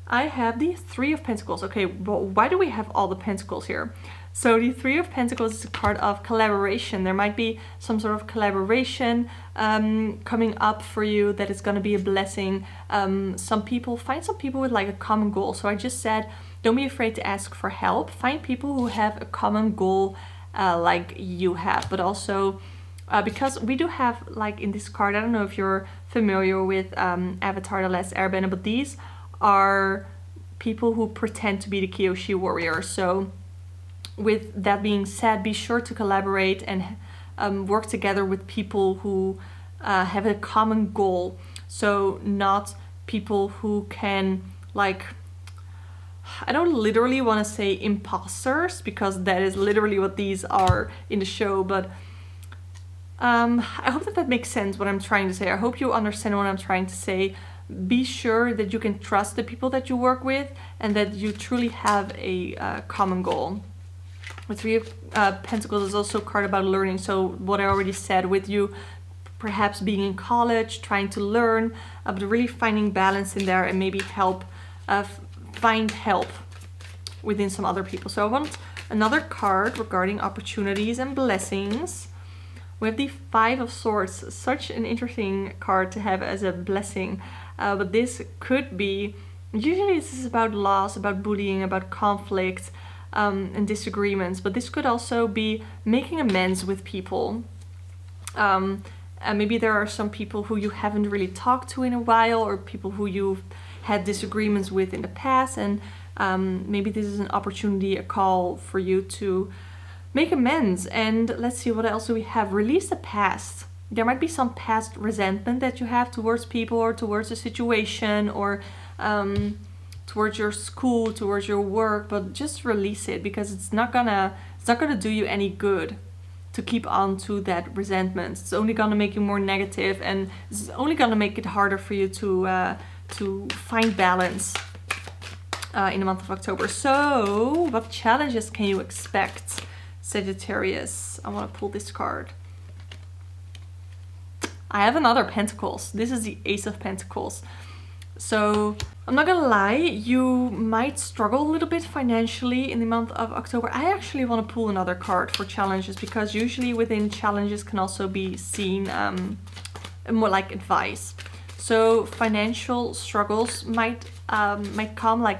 I have the Three of Pentacles. Okay, well, why do we have all the Pentacles here? So the Three of Pentacles is a card of collaboration. There might be some sort of collaboration coming up for you that is going to be a blessing. Find some people with like a common goal. So I just said, don't be afraid to ask for help. Find people who have a common goal like you have. But also, because we do have, like in this card, I don't know if you're familiar with Avatar: The Last Airbender, but these are people who pretend to be the Kyoshi warrior. So with that being said, be sure to collaborate and work together with people who have a common goal. So not people who can, like, I don't literally want to say imposters, because that is literally what these are in the show, but I hope that makes sense what I'm trying to say. I hope you understand what I'm trying to say. Be sure that you can trust the people that you work with and that you truly have a common goal. The Three of Pentacles is also a card about learning. So what I already said, with you perhaps being in college, trying to learn, but really finding balance in there and maybe find help within some other people. So I want another card regarding opportunities and blessings. We have the Five of Swords, such an interesting card to have as a blessing. But this could be, usually this is about loss, about bullying, about conflict, and disagreements, but this could also be making amends with people. And maybe there are some people who you haven't really talked to in a while, or people who you've had disagreements with in the past, and maybe this is an opportunity, a call for you to make amends. And let's see, what else do we have? Release the past. There might be some past resentment that you have towards people, or towards a situation, or towards your school, towards your work, but just release it, because it's not gonna do you any good to keep on to that resentment. It's only gonna make you more negative, and it's only gonna make it harder for you to find balance in the month of October. So what challenges can you expect, Sagittarius? I want to pull this card. I have another Pentacles. This is the Ace of Pentacles. So I'm not gonna lie, you might struggle a little bit financially in the month of October. I actually want to pull another card for challenges, because usually within challenges can also be seen more like advice. So financial struggles might come,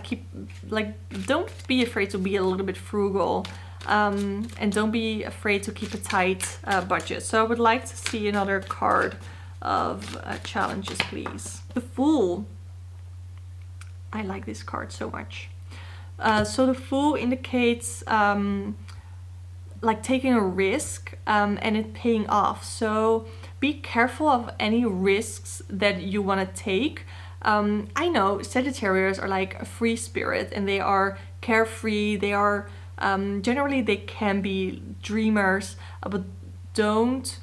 don't be afraid to be a little bit frugal, and don't be afraid to keep a tight budget. So I would like to see another card of challenges, please. The Fool. I like this card so much. So the Fool indicates like taking a risk and it paying off. So be careful of any risks that you want to take. I know Sagittarius are like a free spirit, and they are carefree. They are generally, they can be dreamers, but don't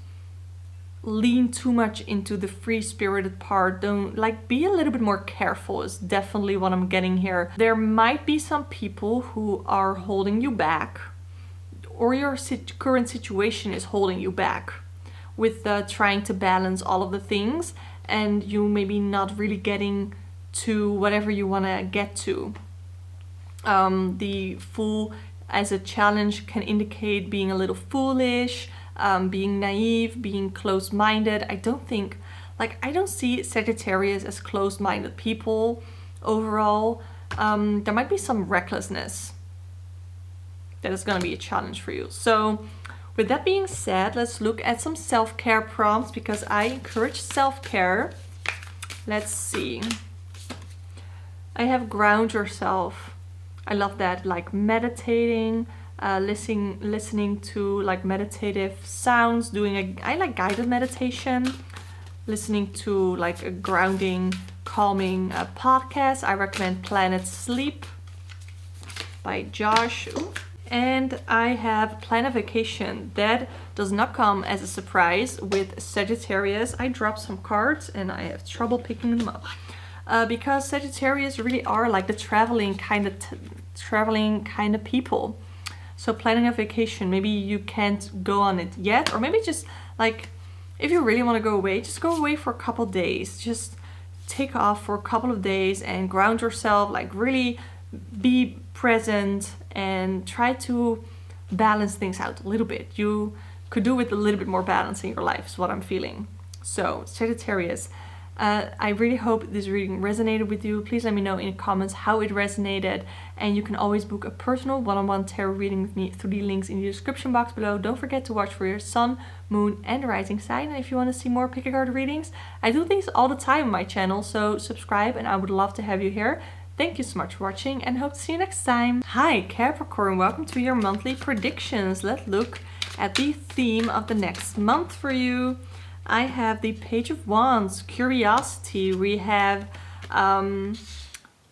lean too much into the free spirited part. Don't, like, be a little bit more careful is definitely what I'm getting here. There might be some people who are holding you back, or your current situation is holding you back, with trying to balance all of the things, and you maybe not really getting to whatever you want to get to. The Fool as a challenge can indicate being a little foolish, being naive, being closed-minded. I don't see Sagittarius as closed-minded people overall. There might be some recklessness that is going to be a challenge for you. So with that being said, let's look at some self-care prompts, because I encourage self-care. Let's see. I have ground yourself. I love that, like meditating, listening to like meditative sounds, I like guided meditation, listening to like a grounding, calming podcast. I recommend Planet Sleep by Josh. Ooh. And I have Plan a Vacation. That does not come as a surprise with Sagittarius. I dropped some cards and I have trouble picking them up. Because Sagittarius really are like the traveling kind of people. So planning a vacation, maybe you can't go on it yet, or maybe just like if you really want to go away, just go away for a couple days. Just take off for a couple of days and ground yourself, like really be present and try to balance things out a little bit. You could do with a little bit more balance in your life is what I'm feeling. So Sagittarius, I really hope this reading resonated with you. Please let me know in the comments how it resonated, and you can always book a personal one-on-one tarot reading with me through the links in the description box below. Don't forget to watch for your sun, moon and rising sign. And if you want to see more pick a card readings, I do these all the time on my channel, so subscribe and I would love to have you here. Thank you so much for watching and hope to see you next time. Hi Capricorn, welcome to your monthly predictions. Let's look at the theme of the next month for you. I have the Page of Wands, curiosity. We have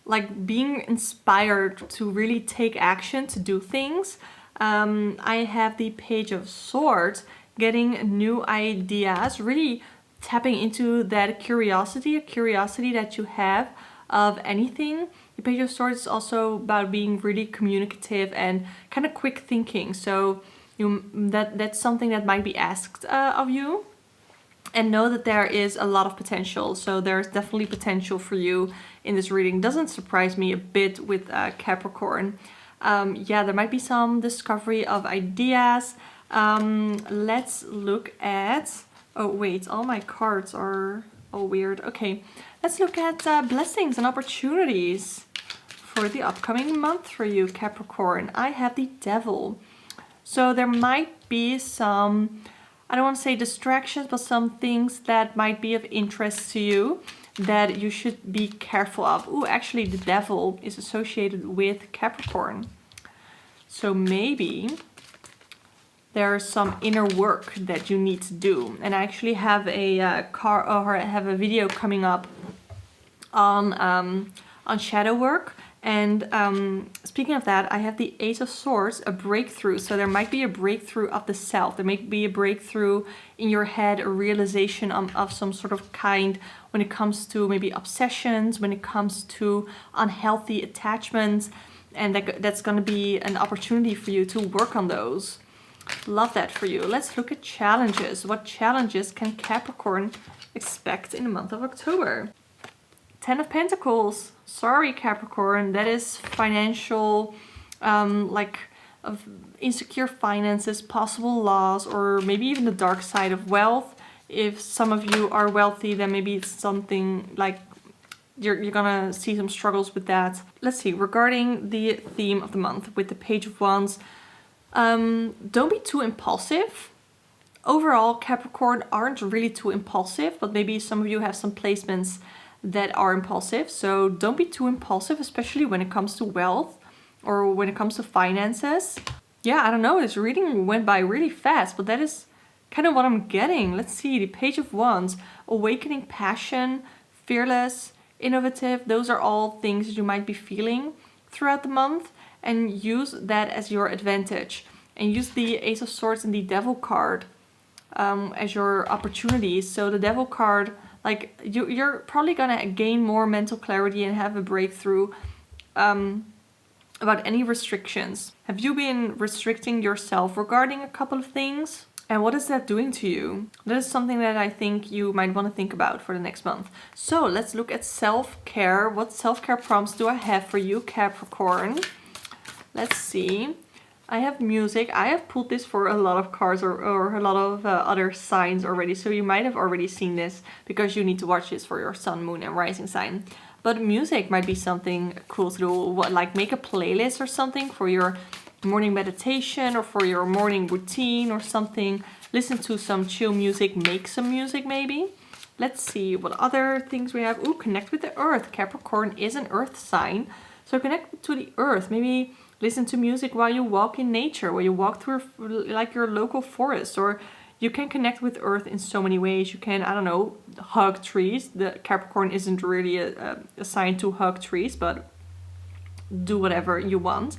like being inspired to really take action, to do things. I have the Page of Swords, getting new ideas, really tapping into that curiosity, a curiosity that you have of anything. The Page of Swords is also about being really communicative and kind of quick thinking. So that's something that might be asked of you. And know that there is a lot of potential. So there's definitely potential for you in this reading. Doesn't surprise me a bit with Capricorn. Yeah, there might be some discovery of ideas. Let's look at... Oh wait, all my cards are all weird. Okay, let's look at blessings and opportunities for the upcoming month for you, Capricorn. I have the Devil. So there might be some... I don't want to say distractions, but some things that might be of interest to you that you should be careful of. Ooh, actually the Devil is associated with Capricorn. So maybe there's some inner work that you need to do. And I actually have a video coming up on shadow work. And speaking of that, I have the Ace of Swords, a breakthrough. So there might be a breakthrough of the self. There might be a breakthrough in your head, a realization of some sort of kind when it comes to maybe obsessions, when it comes to unhealthy attachments. And that's going to be an opportunity for you to work on those. Love that for you. Let's look at challenges. What challenges can Capricorn expect in the month of October? 10 of Pentacles. Sorry, Capricorn. That is financial, like of insecure finances, possible loss, or maybe even the dark side of wealth. If some of you are wealthy, then maybe it's something like you're gonna see some struggles with that. Let's see, regarding the theme of the month with the Page of Wands, don't be too impulsive. Overall, Capricorn aren't really too impulsive, but maybe some of you have some placements that are impulsive. So don't be too impulsive, especially when it comes to wealth or when it comes to finances. Yeah, I don't know, this reading went by really fast, but that is kind of what I'm getting. Let's see, the Page of Wands, awakening passion, fearless, innovative. Those are all things that you might be feeling throughout the month, and use that as your advantage. And use the Ace of Swords and the Devil card as your opportunities. So the Devil card, like you're probably gonna gain more mental clarity and have a breakthrough about any restrictions. Have you been restricting yourself regarding a couple of things? And what is that doing to you? That is something that I think you might want to think about for the next month. So let's look at self-care. What self-care prompts do I have for you, Capricorn? Let's see. I have music. I have pulled this for a lot of cards or a lot of other signs already. So you might have already seen this because you need to watch this for your sun, moon and rising sign. But music might be something cool to do. What, like make a playlist or something for your morning meditation or for your morning routine or something. Listen to some chill music. Make some music maybe. Let's see what other things we have. Ooh, connect with the earth. Capricorn is an earth sign. So connect to the earth. Maybe listen to music while you walk in nature, while you walk through like your local forest, or you can connect with earth in so many ways. You can, I don't know, hug trees. The Capricorn isn't really a sign to hug trees, but do whatever you want.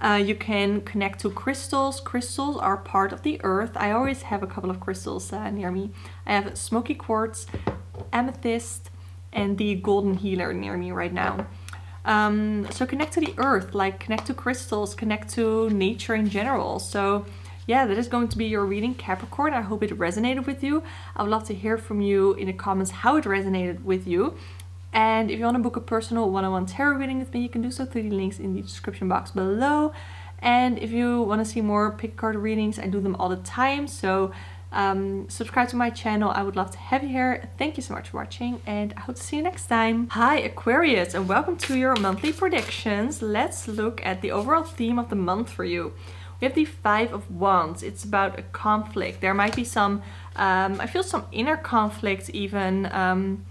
You can connect to crystals. Crystals are part of the earth. I always have a couple of crystals near me. I have smoky quartz, amethyst, and the golden healer near me right now. So connect to the earth, like connect to crystals, connect to nature in general. So yeah, that is going to be your reading, Capricorn. I hope it resonated with you. I would love to hear from you in the comments how it resonated with you. And if you want to book a personal one-on-one tarot reading with me, you can do so through the links in the description box below. And if you want to see more pick card readings, I do them all the time. So subscribe to my channel. I would love to have you here. Thank you so much for watching, and I hope to see you next time. Hi Aquarius, and welcome to your monthly predictions. Let's look at the overall theme of the month for you. We have the Five of Wands. It's about a conflict. There might be some, I feel some inner conflict even.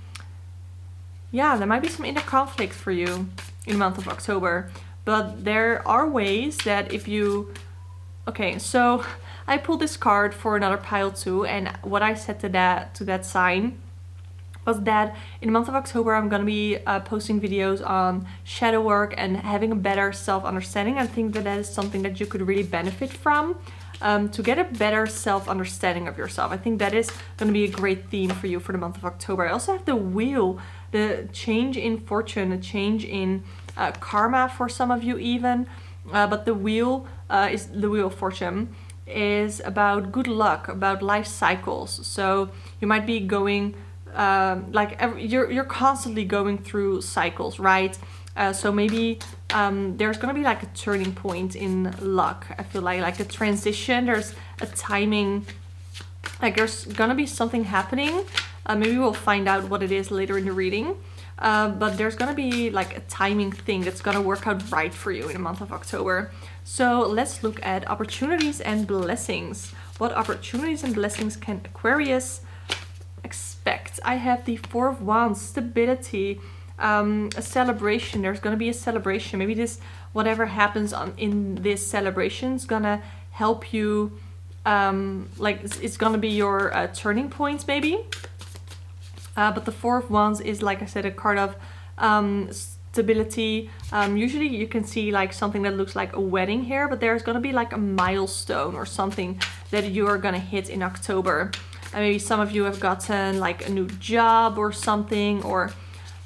Yeah, there might be some inner conflict for you in the month of October. But there are ways that if you... Okay, so I pulled this card for another pile too, and what I said to that sign was that in the month of October I'm gonna be posting videos on shadow work and having a better self-understanding. I think that is something that you could really benefit from, to get a better self-understanding of yourself. I think that is gonna be a great theme for you for the month of October. I also have the Wheel, the change in fortune, a change in karma for some of you even, but the Wheel is the Wheel of Fortune is about good luck, about life cycles. So you might be going you're constantly going through cycles, right? So maybe there's gonna be like a turning point in luck. I feel like a transition. There's a timing, like there's gonna be something happening. Maybe we'll find out what it is later in the reading. But there's gonna be like a timing thing that's gonna work out right for you in the month of October. So let's look at opportunities and blessings. What opportunities and blessings can Aquarius expect? I have the Four of Wands, stability, a celebration. There's gonna be a celebration. Maybe this, whatever happens in this celebration is gonna help you, like it's gonna be your turning points maybe. But the Four of Wands is, like I said, a card of stability. Usually you can see like something that looks like a wedding here, but there's gonna be like a milestone or something that you are gonna hit in October. Maybe some of you have gotten like a new job or something, or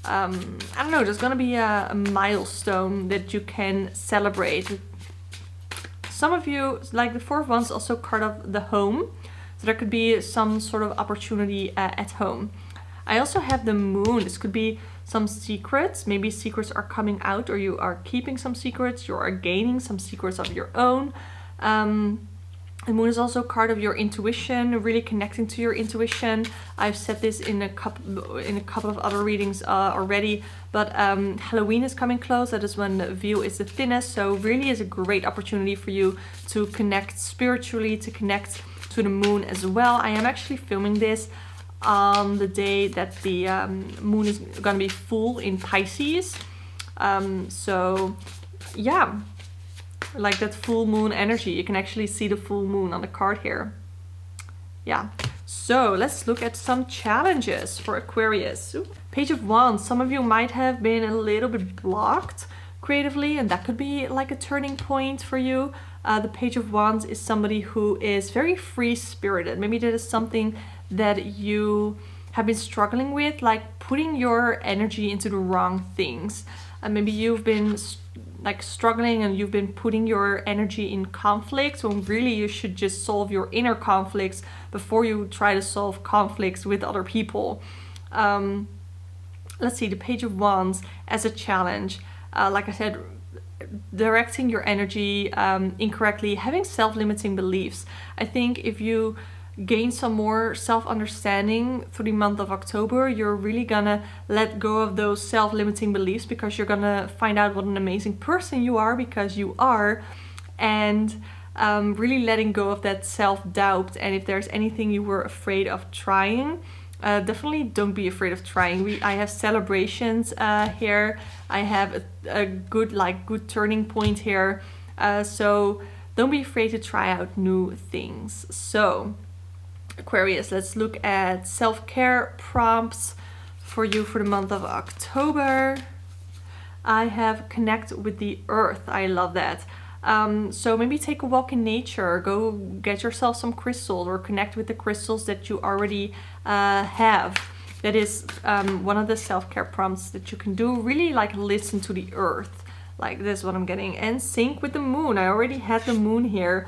I don't know, there's gonna be a milestone that you can celebrate. Some of you, like the Four of Wands, also card of the home. So there could be some sort of opportunity at home. I also have the Moon. This could be some secrets. Maybe secrets are coming out, or you are keeping some secrets. You are gaining some secrets of your own. The Moon is also a card of your intuition, really connecting to your intuition. I've said this in a couple of other readings already, but Halloween is coming close. That is when the veil is the thinnest. So really is a great opportunity for you to connect spiritually, to connect to the Moon as well. I am actually filming this on the day that the Moon is gonna be full in Pisces. So yeah, like that full moon energy. You can actually see the full moon on the card here. Yeah, so let's look at some challenges for Aquarius. Ooh. Page of Wands. Some of you might have been a little bit blocked creatively, and that could be like a turning point for you. The Page of Wands is somebody who is very free-spirited. Maybe that is something that you have been struggling with, like putting your energy into the wrong things. Maybe you've been like struggling and you've been putting your energy in conflicts, when really you should just solve your inner conflicts before you try to solve conflicts with other people. Let's see, the Page of Wands as a challenge. Like I said, directing your energy incorrectly, having self-limiting beliefs. I think if you gain some more self-understanding through the month of October, you're really gonna let go of those self-limiting beliefs, because you're gonna find out what an amazing person you are, because you are, and really letting go of that self-doubt. And if there's anything you were afraid of trying, definitely don't be afraid of trying. I have celebrations here. I have a good turning point here. So don't be afraid to try out new things. So Aquarius, let's look at self-care prompts for you for the month of October. I have connect with the earth. I love that. So maybe take a walk in nature, go get yourself some crystals, or connect with the crystals that you already have. That is one of the self-care prompts that you can do. Really like listen to the earth. Like this is what I'm getting. And sync with the moon. I already had the moon here.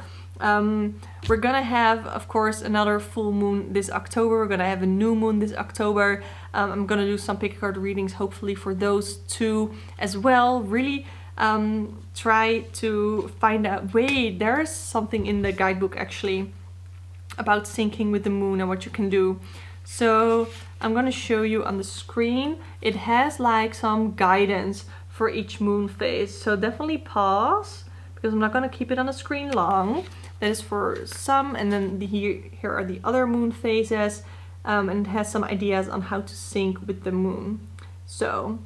We're gonna have, of course, another full moon this October. We're gonna have a new moon this October. I'm gonna do some pick card readings, hopefully for those two as well. Really try to find out, wait, there's something in the guidebook actually about syncing with the moon and what you can do. So I'm gonna show you on the screen. It has like some guidance for each moon phase. So definitely pause, because I'm not gonna keep it on the screen long. That is for some, and then here are the other moon phases, and it has some ideas on how to sync with the moon. So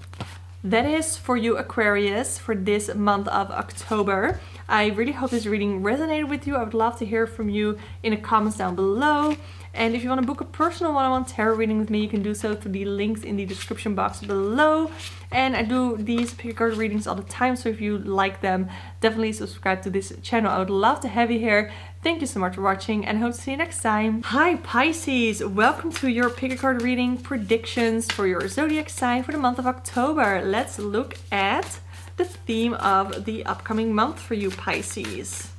that is for you, Aquarius, for this month of October. I really hope this reading resonated with you. I would love to hear from you in the comments down below. And if you want to book a personal one-on-one tarot reading with me, you can do so through the links in the description box below. And I do these pick card readings all the time, so if you like them, definitely subscribe to this channel. I would love to have you here. Thank you so much for watching, and hope to see you next time. Hi Pisces, welcome to your pick card reading predictions for your zodiac sign for the month of October. Let's look at the theme of the upcoming month for you, Pisces.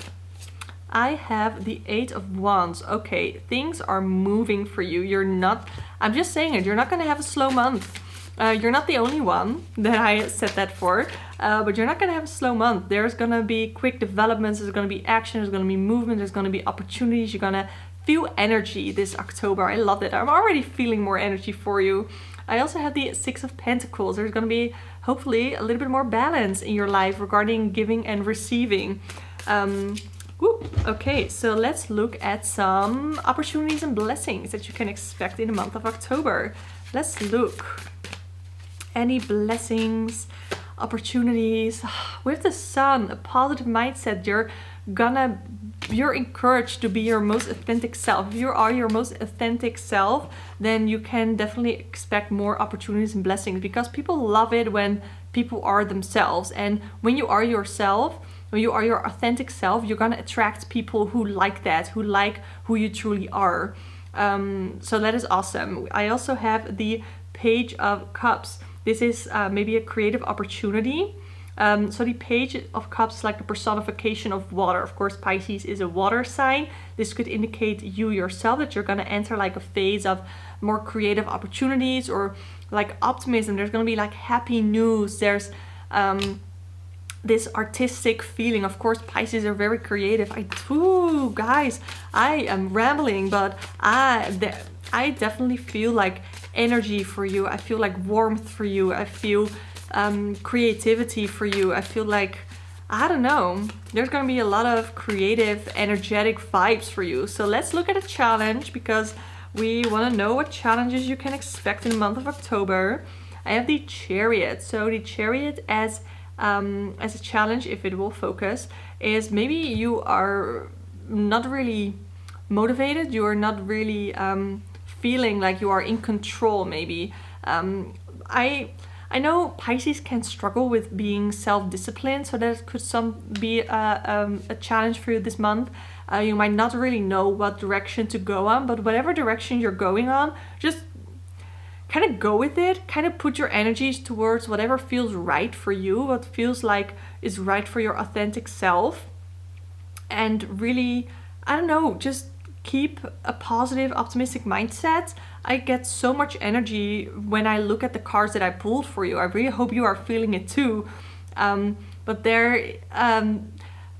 I have the 8 of Wands. Okay, things are moving for you. You're not, I'm just saying it, you're not going to have a slow month. You're not the only one that I said that for, but you're not going to have a slow month. There's going to be quick developments, there's going to be action, there's going to be movement, there's going to be opportunities. You're going to feel energy this October. I love it. I'm already feeling more energy for you. I also have the 6 of Pentacles. There's going to be hopefully a little bit more balance in your life regarding giving and receiving. Okay, so let's look at some opportunities and blessings that you can expect in the month of October. Let's look. Any blessings, opportunities. With the Sun, a positive mindset. You're encouraged to be your most authentic self. If you are your most authentic self, then you can definitely expect more opportunities and blessings, because people love it when people are themselves. And when you are yourself, when you are your authentic self, you're gonna attract people who like that, who like who you truly are. So that is awesome. I also have the Page of Cups. This is maybe a creative opportunity. So the Page of Cups is like the personification of water. Of course, Pisces is a water sign. This could indicate you yourself, that you're gonna enter like a phase of more creative opportunities or like optimism. There's gonna be like happy news. There's this artistic feeling. Of course, Pisces are very creative. Guys, I am rambling, but I definitely feel like energy for you. I feel like warmth for you. I feel creativity for you. I feel like, I don't know, there's gonna be a lot of creative, energetic vibes for you. So let's look at a challenge, because we want to know what challenges you can expect in the month of October. I have the Chariot. So the Chariot as a challenge, if it will focus, is maybe you are not really motivated, you are not really feeling like you are in control maybe. I know Pisces can struggle with being self-disciplined, so that could be a challenge for you this month. You might not really know what direction to go on, but whatever direction you're going on, just kind of go with it, kind of put your energies towards whatever feels right for you, what feels like is right for your authentic self. And really, I don't know, just keep a positive, optimistic mindset. I get so much energy when I look at the cards that I pulled for you. I really hope you are feeling it too. But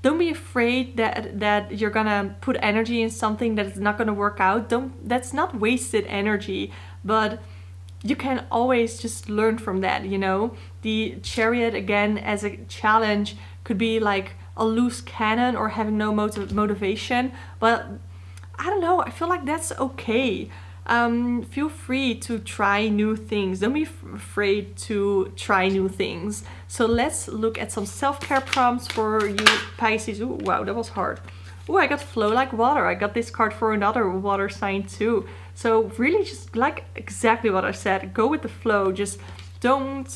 don't be afraid that you're gonna put energy in something that is not gonna work out. That's not wasted energy, but you can always just learn from that, you know? The Chariot, again, as a challenge could be like a loose cannon or having no motivation, but I don't know, I feel like that's okay. Feel free to try new things. Don't be afraid to try new things. So let's look at some self-care prompts for you Pisces. Ooh, wow, that was hard. Oh, I got flow like water. I got this card for another water sign too. So really just like exactly what I said, go with the flow. Just don't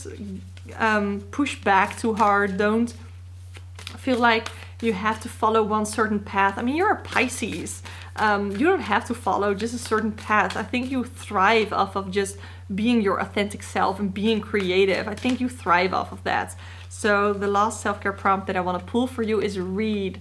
push back too hard. Don't feel like you have to follow one certain path. I mean, you're a Pisces. You don't have to follow just a certain path. I think you thrive off of just being your authentic self and being creative. I think you thrive off of that. So the last self-care prompt that I want to pull for you is read.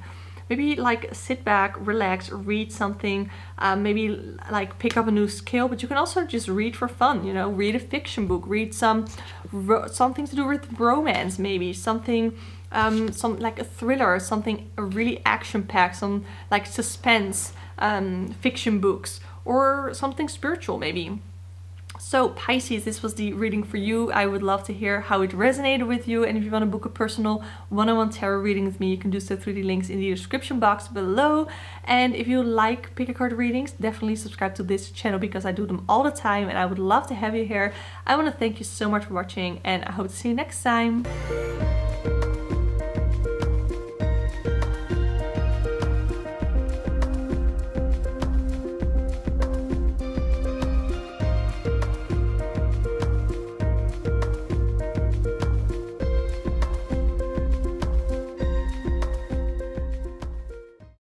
Maybe like sit back, relax, read something, maybe like pick up a new skill, but you can also just read for fun, you know, read a fiction book, read something to do with romance, maybe something, some like a thriller, something really action-packed, some like suspense fiction books, or something spiritual maybe. So Pisces, this was the reading for you. I would love to hear how it resonated with you, and if you want to book a personal one-on-one tarot reading with me, you can do so through the links in the description box below. And if you like pick a card readings, definitely subscribe to this channel because I do them all the time and I would love to have you here. I want to thank you so much for watching, and I hope to see you next time.